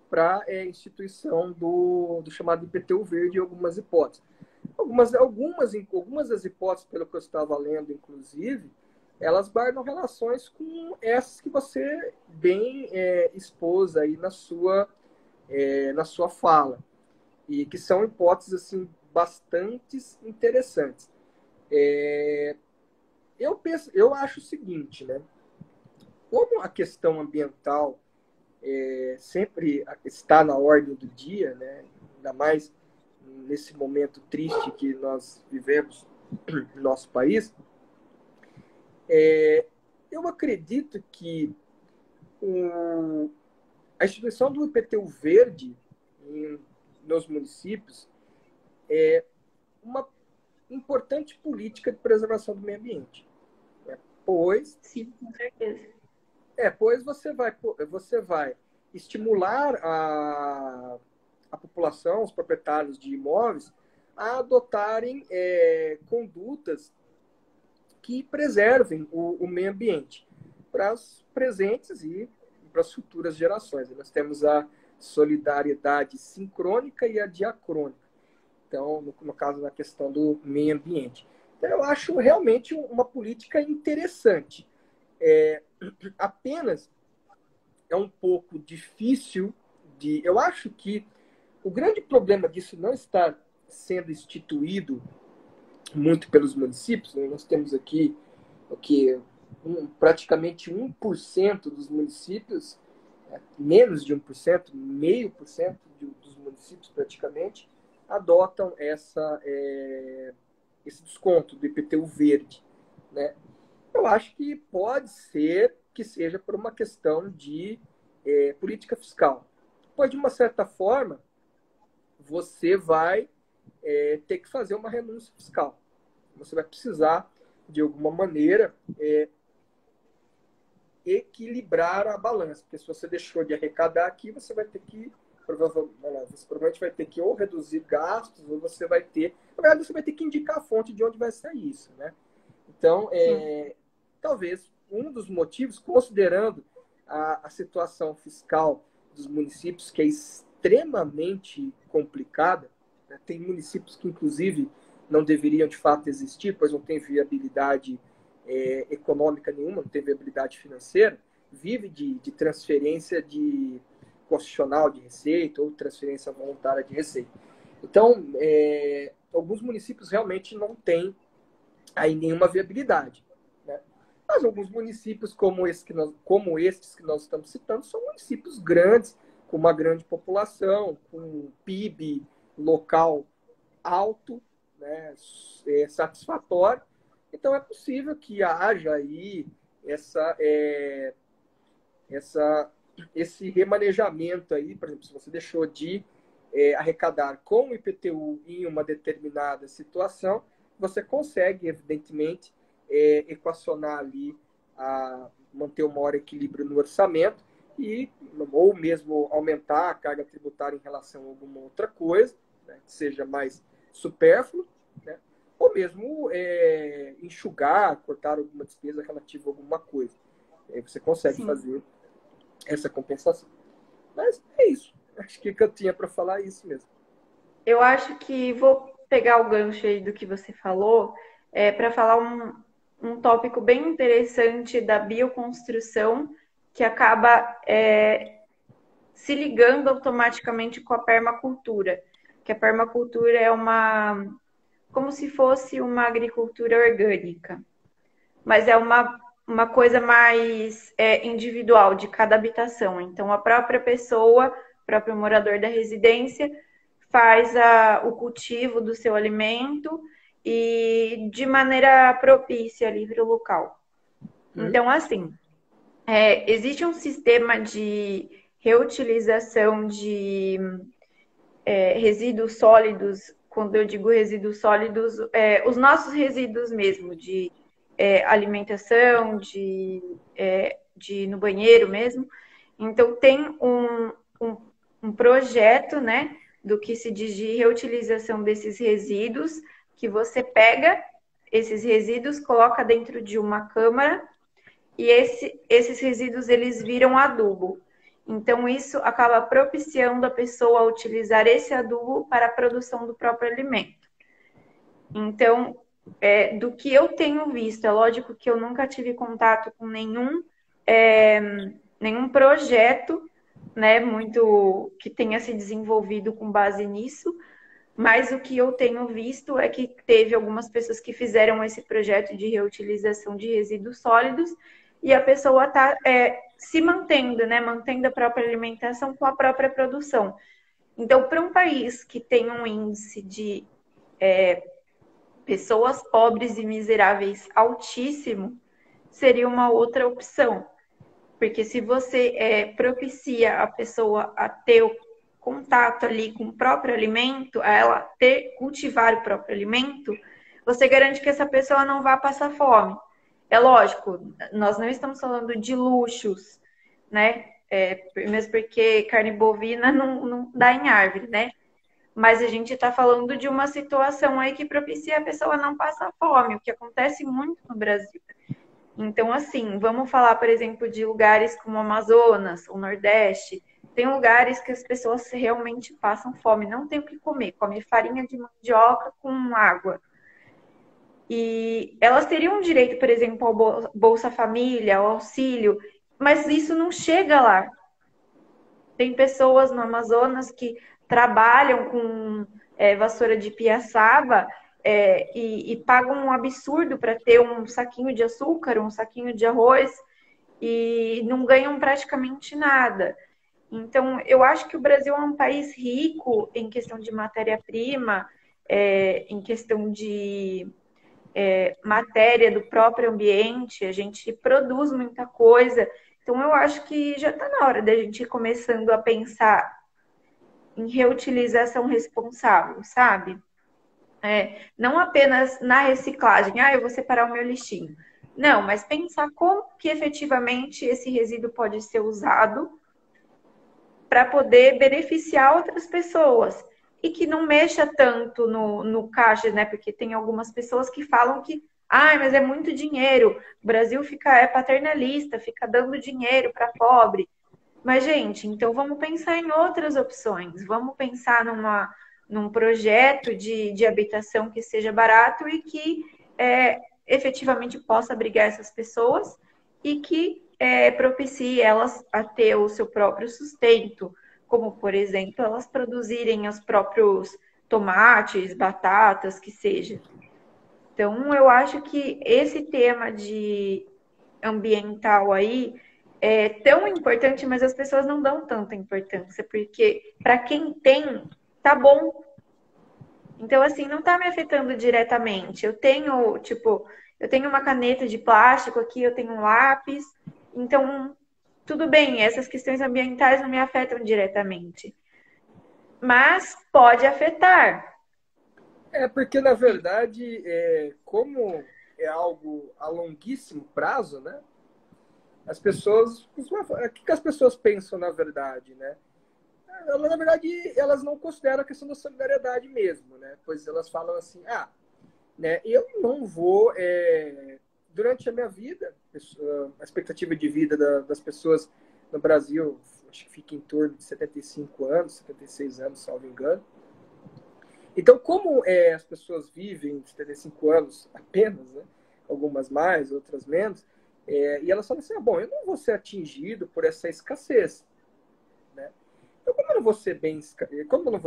B: para a instituição do chamado IPTU verde em algumas hipóteses. Algumas das hipóteses, pelo que eu estava lendo, inclusive, elas guardam relações com essas que você bem expôs aí na sua fala, e que são hipóteses assim, bastante interessantes. Eu acho o seguinte, né? Como a questão ambiental sempre está na ordem do dia, né? Ainda mais nesse momento triste que nós vivemos no nosso país, eu acredito que a instituição do IPTU verde nos municípios é uma importante política de preservação do meio ambiente. Né? Pois
A: Sim, com certeza.
B: pois você vai estimular a população, os proprietários de imóveis, a adotarem condutas que preservem o meio ambiente para os presentes e para as futuras gerações. Nós temos a solidariedade sincrônica e a diacrônica. Então, no caso, na questão do meio ambiente. Então, eu acho realmente uma política interessante. Apenas é um pouco difícil de. Eu acho que o grande problema disso não estar sendo instituído muito pelos municípios, né? Nós temos aqui o que praticamente 1% dos municípios, menos de 1%, 0,5% dos municípios praticamente, adotam esse desconto do IPTU verde. Né? Eu acho que pode ser que seja por uma questão de política fiscal. Pois, de uma certa forma, você vai ter que fazer uma renúncia fiscal. Você vai precisar, de alguma maneira, equilibrar a balança. Porque se você deixou de arrecadar aqui, você vai ter que, provavelmente vai ter que ou reduzir gastos, ou você vai ter... Na verdade, você vai ter que indicar a fonte de onde vai sair isso. Né? Então, talvez um dos motivos, considerando a situação fiscal dos municípios, que é extremamente complicada, né? Tem municípios que, inclusive, não deveriam de fato existir, pois não tem viabilidade econômica nenhuma, não tem viabilidade financeira, vive de transferência de constitucional de receita ou transferência voluntária de receita. Então, alguns municípios realmente não têm aí nenhuma viabilidade. Né? Mas alguns municípios, como esses que nós estamos citando, são municípios grandes, com uma grande população, com um PIB local alto, né, satisfatório. Então, é possível que haja aí esse remanejamento aí, por exemplo, se você deixou de arrecadar com o IPTU em uma determinada situação, você consegue, evidentemente, equacionar ali, manter um maior equilíbrio no orçamento ou mesmo aumentar a carga tributária em relação a alguma outra coisa, né, que seja mais supérfluo, né, ou mesmo enxugar, cortar alguma despesa relativa a alguma coisa. Aí você consegue
A: Sim.
B: fazer essa compensação. Mas é isso. Acho que o que eu tinha para falar é isso mesmo.
A: Eu acho que vou pegar o gancho aí do que você falou para falar um tópico bem interessante da bioconstrução que acaba se ligando automaticamente com a permacultura. Que a permacultura é como se fosse uma agricultura orgânica, mas é uma coisa mais individual de cada habitação. Então, a própria pessoa, o próprio morador da residência, faz o cultivo do seu alimento e de maneira propícia ali para o local. Então, assim, existe um sistema de reutilização de resíduos sólidos. Quando eu digo resíduos sólidos, os nossos resíduos mesmo, de alimentação, de no banheiro mesmo. Então, tem um projeto, né, do que se diz de reutilização desses resíduos, que você pega esses resíduos, coloca dentro de uma câmara e esses resíduos eles viram adubo. Então, isso acaba propiciando a pessoa a utilizar esse adubo para a produção do próprio alimento. Então, do que eu tenho visto, é lógico que eu nunca tive contato com nenhum projeto, né, muito que tenha se desenvolvido com base nisso, mas o que eu tenho visto é que teve algumas pessoas que fizeram esse projeto de reutilização de resíduos sólidos e a pessoa está se mantendo, né, mantendo a própria alimentação com a própria produção. Então, para um país que tem um índice de pessoas pobres e miseráveis altíssimo, seria uma outra opção. Porque se você propicia a pessoa a ter o contato ali com o próprio alimento, a ela cultivar o próprio alimento, você garante que essa pessoa não vai passar fome. É lógico, nós não estamos falando de luxos, né? Mesmo porque carne bovina não dá em árvore, né? Mas a gente está falando de uma situação aí que propicia a pessoa não passar fome, o que acontece muito no Brasil. Então, assim, vamos falar, por exemplo, de lugares como o Amazonas, o Nordeste. Tem lugares que as pessoas realmente passam fome, não tem o que comer, come farinha de mandioca com água. E elas teriam direito, por exemplo, ao Bolsa Família, ao auxílio, mas isso não chega lá. Tem pessoas no Amazonas que trabalham com vassoura de piaçaba e pagam um absurdo para ter um saquinho de açúcar, um saquinho de arroz e não ganham praticamente nada. Então, eu acho que o Brasil é um país rico em questão de matéria-prima, em questão de matéria do próprio ambiente, a gente produz muita coisa. Então, eu acho que já está na hora da gente ir começando a pensar em reutilização responsável, sabe? Não apenas na reciclagem, eu vou separar o meu lixinho. Não, mas pensar como que efetivamente esse resíduo pode ser usado para poder beneficiar outras pessoas. E que não mexa tanto no caixa, né? Porque tem algumas pessoas que falam que mas é muito dinheiro. O Brasil é paternalista, fica dando dinheiro para pobre. Mas, gente, então vamos pensar em outras opções. Vamos pensar num projeto de habitação que seja barato e que efetivamente possa abrigar essas pessoas e que propicie elas a ter o seu próprio sustento, como, por exemplo, elas produzirem os próprios tomates, batatas, que seja. Então, eu acho que esse tema de ambiental aí é tão importante, mas as pessoas não dão tanta importância, porque para quem tem, tá bom. Então, assim, não tá me afetando diretamente. Eu tenho uma caneta de plástico aqui, eu tenho um lápis, então tudo bem, essas questões ambientais não me afetam diretamente. Mas pode afetar.
B: Porque, na verdade, como é algo a longuíssimo prazo, né? As pessoas... O que as pessoas pensam, na verdade, né? Na verdade, elas não consideram a questão da solidariedade mesmo, né? Pois elas falam assim, né? Eu não vou, durante a minha vida, a expectativa de vida das pessoas no Brasil, acho que fica em torno de 75 anos, 76 anos, se não me engano. Então, como as pessoas vivem 75 anos apenas, né? Algumas mais, outras menos, e elas falam assim, bom, eu não vou ser atingido por essa escassez, né? Então, como eu não vou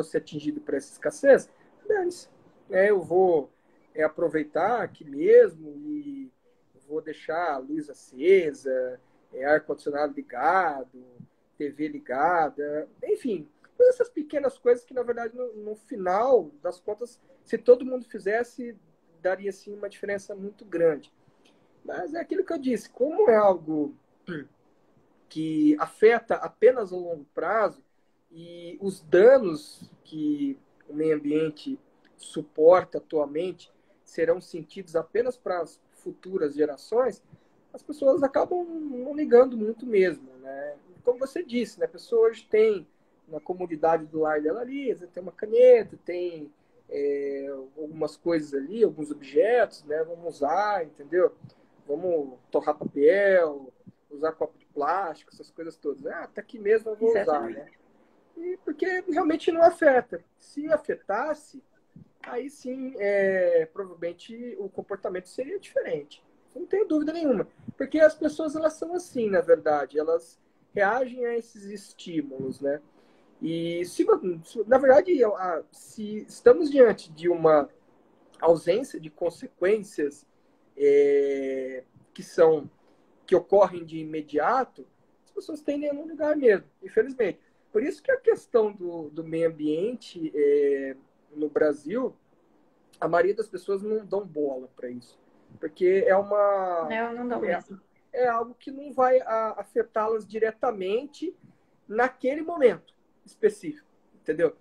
B: ser atingido por essa escassez, dane-se, né? Eu vou aproveitar aqui mesmo e vou deixar a luz acesa, ar-condicionado ligado, TV ligada, enfim, todas essas pequenas coisas que, na verdade, no final das contas, se todo mundo fizesse, daria, sim, uma diferença muito grande. Mas é aquilo que eu disse, como é algo que afeta apenas a longo prazo e os danos que o meio ambiente suporta atualmente serão sentidos apenas para as futuras gerações, as pessoas acabam não ligando muito mesmo, né? Como você disse, né? A pessoa hoje tem na comunidade do lar dela ali, tem uma caneta, tem algumas coisas ali, alguns objetos, né? Vamos usar, entendeu? Vamos torrar papel, usar copo de plástico, essas coisas todas. Tá aqui mesmo, eu vou usar, né? E porque realmente não afeta. Se afetasse, aí sim, provavelmente o comportamento seria diferente. Não tenho dúvida nenhuma. Porque as pessoas, elas são assim, na verdade. Elas reagem a esses estímulos, né? E, na verdade, se estamos diante de uma ausência de consequências que ocorrem de imediato, as pessoas tendem a não ligar mesmo, infelizmente. Por isso que a questão do meio ambiente no Brasil, a maioria das pessoas não dão bola para isso. Porque
A: Não, não dou mesmo.
B: é algo que não vai afetá-las diretamente naquele momento específico, entendeu?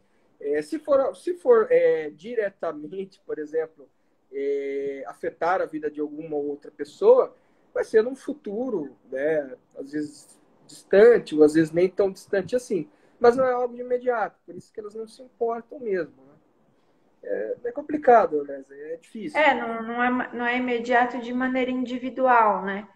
B: Se for diretamente, por exemplo, afetar a vida de alguma outra pessoa, vai ser num futuro, né? Às vezes distante, ou às vezes nem tão distante assim. Mas não é algo de imediato, por isso que elas não se importam mesmo. Né? É complicado, né? É difícil.
A: Não é imediato de maneira individual, né?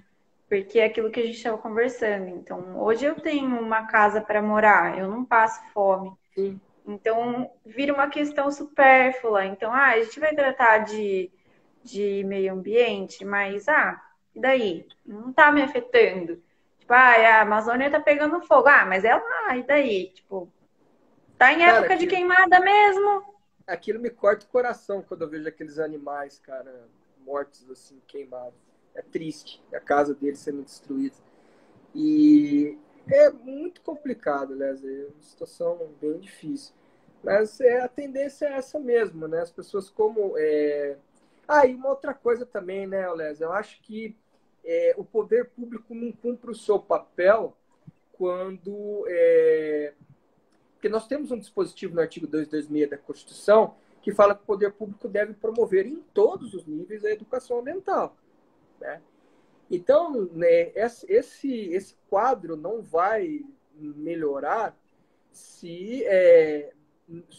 A: Porque é aquilo que a gente estava conversando. Então, hoje eu tenho uma casa para morar, eu não passo fome.
B: Sim.
A: Então, vira uma questão supérflua. Então, a gente vai tratar de meio ambiente, mas, e daí? Não tá me afetando. Tipo, a Amazônia tá pegando fogo. Mas é lá, e daí? Tipo, tá em
B: Cara,
A: época de queimada mesmo.
B: aquilo me corta o coração quando eu vejo aqueles animais, cara, mortos, assim, queimados. É triste, a casa deles sendo destruída. E é muito complicado, né? É uma situação bem difícil. Mas a tendência é essa mesmo, né? As pessoas como... e uma outra coisa também, né, Lésia? Eu acho que o poder público não cumpre o seu papel quando... Porque nós temos um dispositivo no artigo 226 da Constituição que fala que o poder público deve promover em todos os níveis a educação ambiental, né? Então, né, esse quadro não vai melhorar se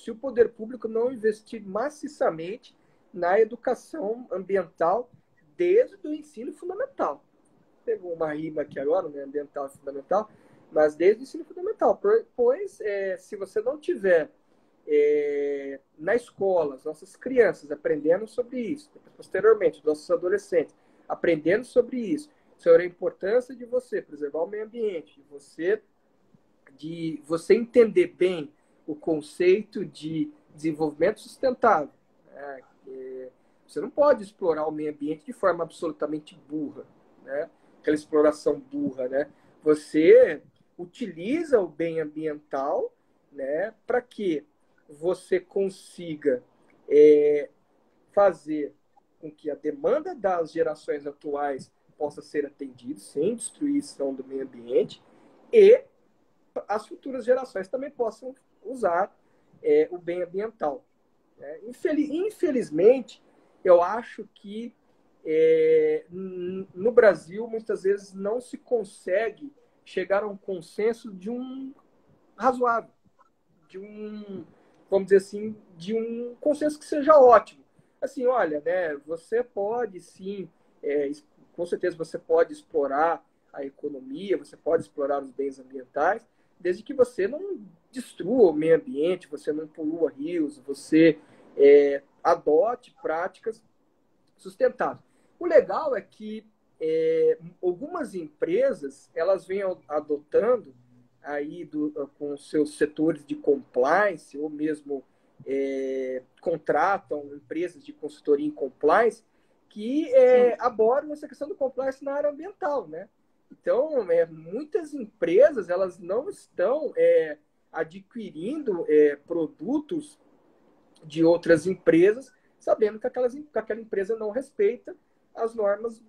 B: o poder público não investir maciçamente na educação ambiental desde o ensino fundamental. Pegou uma rima aqui agora, né, ambiental e fundamental, mas desde o ensino fundamental. Pois, se você não tiver na escola, as nossas crianças aprendendo sobre isso, posteriormente, os nossos adolescentes aprendendo sobre isso, sobre a importância de você preservar o meio ambiente, de você entender bem o conceito de desenvolvimento sustentável. Né? Você não pode explorar o meio ambiente de forma absolutamente burra, né? Aquela exploração burra, né? Você utiliza o bem ambiental, né, para que você consiga fazer com que a demanda das gerações atuais possa ser atendida sem destruição do meio ambiente e as futuras gerações também possam usar o bem ambiental. Né? Infelizmente, eu acho que no Brasil muitas vezes não se consegue chegar a um consenso de um razoável, vamos dizer assim, de um consenso que seja ótimo. assim, olha, né, você pode sim, com certeza você pode explorar a economia, você pode explorar os bens ambientais, desde que você não destrua o meio ambiente, você não polua rios, você adote práticas sustentáveis. O legal é que algumas empresas elas vêm adotando aí com seus setores de compliance ou mesmo contratam empresas de consultoria em compliance que
A: Sim.
B: abordam essa questão do compliance na área ambiental, né? Então, muitas empresas elas não estão adquirindo produtos de outras empresas, sabendo que aquela empresa não respeita as normas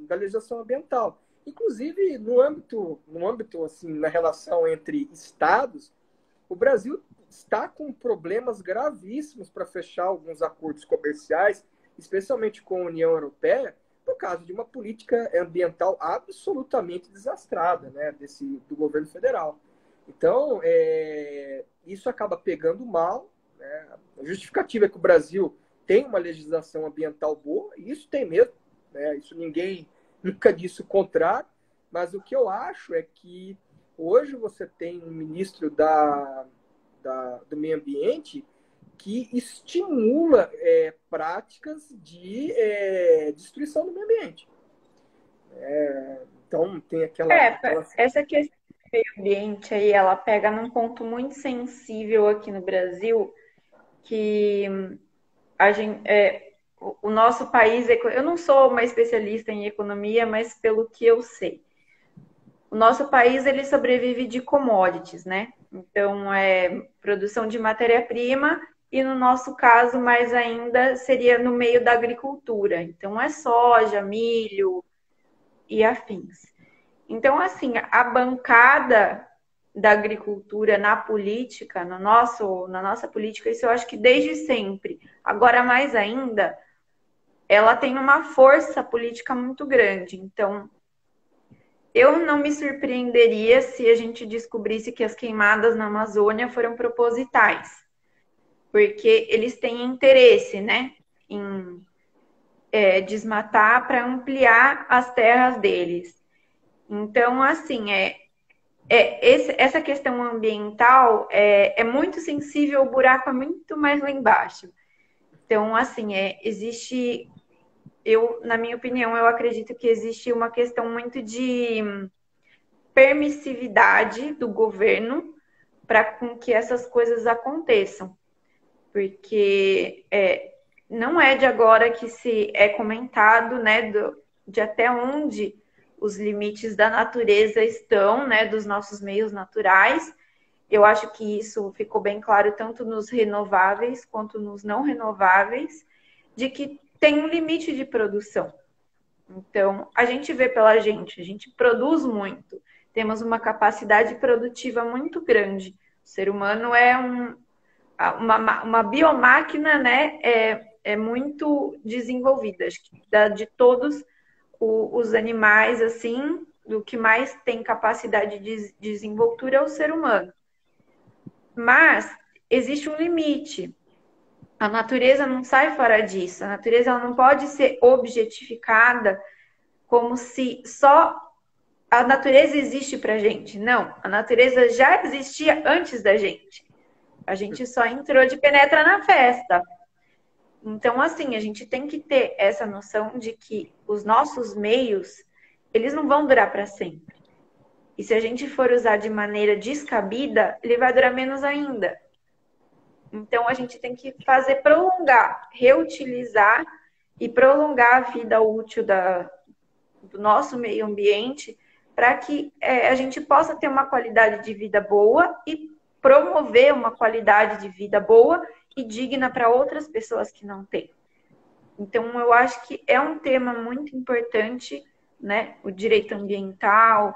B: da legislação ambiental. Inclusive, no âmbito assim, na relação entre estados, o Brasil está com problemas gravíssimos para fechar alguns acordos comerciais, especialmente com a União Europeia, por causa de uma política ambiental absolutamente desastrada, né, do governo federal. Então, isso acaba pegando mal, né? A justificativa é que o Brasil tem uma legislação ambiental boa, e isso tem mesmo, né? Isso ninguém nunca disse o contrário, mas o que eu acho é que hoje você tem um ministro do meio ambiente que estimula práticas de destruição do meio ambiente. Então, tem aquela.
A: Essa questão do meio ambiente aí, ela pega num ponto muito sensível aqui no Brasil, que a gente, o nosso país, eu não sou uma especialista em economia, mas pelo que eu sei, o nosso país ele sobrevive de commodities, né? Então, produção de matéria-prima e, no nosso caso, mais ainda, seria no meio da agricultura. Então, é soja, milho e afins. Então, assim, a bancada da agricultura na política, na nossa política, isso eu acho que desde sempre. Agora, mais ainda, ela tem uma força política muito grande. Então, eu não me surpreenderia se a gente descobrisse que as queimadas na Amazônia foram propositais, porque eles têm interesse, né, em desmatar para ampliar as terras deles. Então, assim, essa questão ambiental é muito sensível, o buraco é muito mais lá embaixo. Então, assim, existe, na minha opinião, eu acredito que existe uma questão muito de permissividade do governo para com que essas coisas aconteçam. Porque não é de agora que se é comentado, né, de até onde os limites da natureza estão, né, dos nossos meios naturais. Eu acho que isso ficou bem claro tanto nos renováveis quanto nos não renováveis, de que tem um limite de produção. Então, a gente vê pela gente, a gente produz muito, temos uma capacidade produtiva muito grande. O ser humano é uma biomáquina, né, muito desenvolvida. Acho que de todos os animais, assim, do que mais tem capacidade de desenvoltura é o ser humano. Mas existe um limite. A natureza não sai fora disso. A natureza ela não pode ser objetificada como se só a natureza existe pra gente. Não, a natureza já existia antes da gente. A gente só entrou de penetra na festa. Então, assim, a gente tem que ter essa noção de que os nossos meios, eles não vão durar para sempre. E se a gente for usar de maneira descabida, ele vai durar menos ainda. Então, a gente tem que fazer prolongar, reutilizar e prolongar a vida útil do nosso meio ambiente para que a gente possa ter uma qualidade de vida boa e promover uma qualidade de vida boa e digna para outras pessoas que não têm. Então, eu acho que é um tema muito importante, né? O direito ambiental,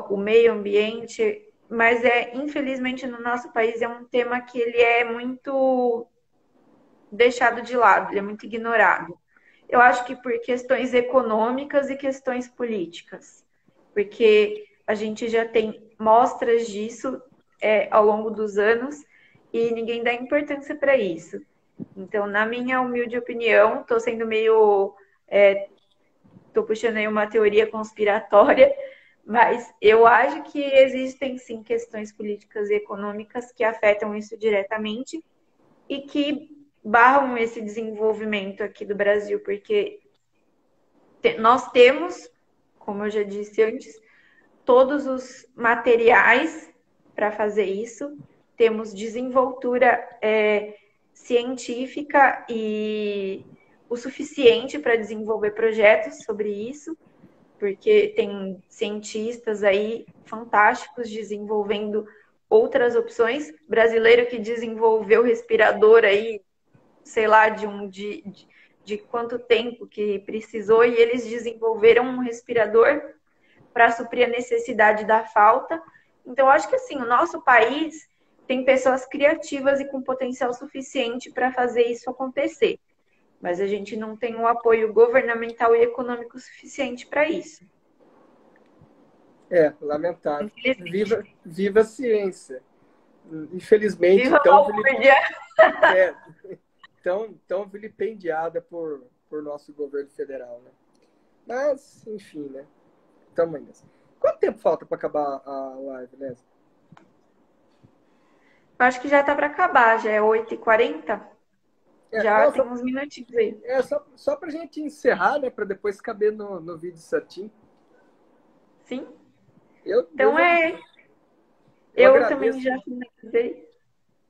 A: o meio ambiente, mas infelizmente no nosso país é um tema que ele é muito deixado de lado, ele é muito ignorado. Eu acho que por questões econômicas e questões políticas, porque a gente já tem mostras disso ao longo dos anos e ninguém dá importância para isso. Então, na minha humilde opinião, estou sendo meio. Estou puxando aí uma teoria conspiratória, mas eu acho que existem sim questões políticas e econômicas que afetam isso diretamente e que barram esse desenvolvimento aqui do Brasil, porque nós temos, como eu já disse antes, todos os materiais para fazer isso, temos desenvoltura científica e o suficiente para desenvolver projetos sobre isso, porque tem cientistas aí fantásticos desenvolvendo outras opções. Brasileiro que desenvolveu respirador aí, sei lá, de quanto tempo que precisou, e eles desenvolveram um respirador para suprir a necessidade da falta. Então, acho que assim, o nosso país tem pessoas criativas e com potencial suficiente para fazer isso acontecer. Mas a gente não tem o apoio governamental e econômico suficiente para isso.
B: Lamentável. Viva a ciência. Infelizmente,
A: Viva
B: tão vilipendiada por nosso governo federal, né? Mas, enfim, né? Tamanho. Quanto tempo falta para acabar a live, né?
A: Acho que já está para acabar, já é 8h40. Já tem uns minutinhos aí.
B: Só para a gente encerrar, né? Para depois caber no vídeo certinho.
A: Sim.
B: Eu
A: também já finalizei.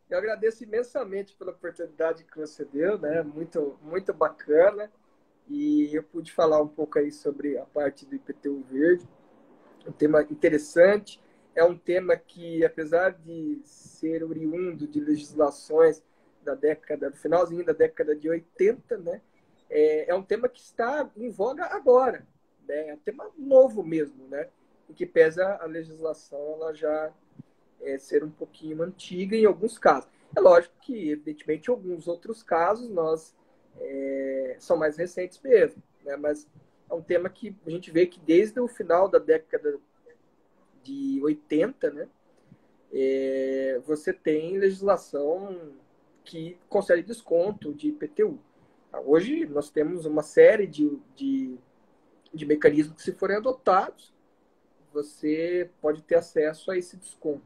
B: Eu agradeço imensamente pela oportunidade que você deu, né? Muito, muito bacana. E eu pude falar um pouco aí sobre a parte do IPTU verde. Um tema interessante. É um tema que, apesar de ser oriundo de legislações do finalzinho da década de 80, né? É um tema que está em voga agora, né? É um tema novo mesmo, né? Em que pesa a legislação, ela já ser um pouquinho antiga em alguns casos. É lógico que, evidentemente, em alguns outros casos são mais recentes mesmo, né? Mas é um tema que a gente vê que desde o final da década de 80, né? Você tem legislação que concede desconto de IPTU. Hoje nós temos uma série de mecanismos que, se forem adotados, você pode ter acesso a esse desconto.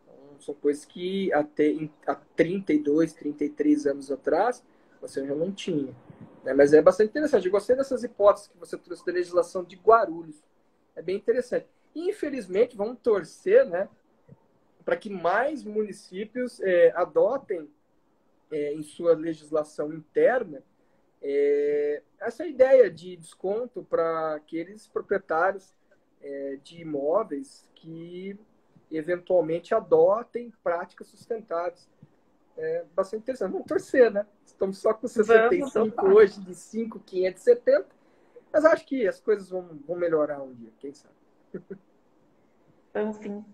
B: Então, são coisas que até há 32, 33 anos atrás você já não tinha. Né? Mas é bastante interessante. Eu gostei dessas hipóteses que você trouxe da legislação de Guarulhos. É bem interessante. E, infelizmente, vamos torcer, né, para que mais municípios adotem em sua legislação interna essa ideia de desconto para aqueles proprietários de imóveis que eventualmente adotem práticas sustentáveis. É bastante interessante. Vamos torcer, né? Estamos só com 65 hoje de 5.570, mas acho que as coisas vão melhorar um dia, quem sabe.
A: Então, sim.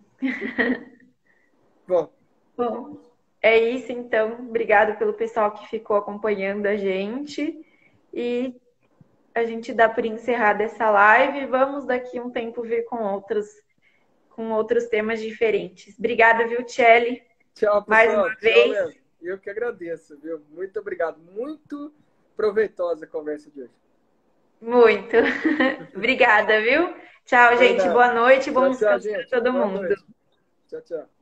B: Bom,
A: é isso então. Obrigado pelo pessoal que ficou acompanhando a gente. E a gente dá por encerrada essa live. Vamos daqui um tempo vir com outros temas diferentes. Obrigada, viu, Tchelle?
B: Tchau, pessoal.
A: Mais uma vez.
B: Eu que agradeço, viu? Muito obrigado. Muito proveitosa a conversa de hoje.
A: Muito. Obrigada, viu? Tchau, gente. Boa noite. Bom descanso para todo mundo.
B: Tchau, tchau.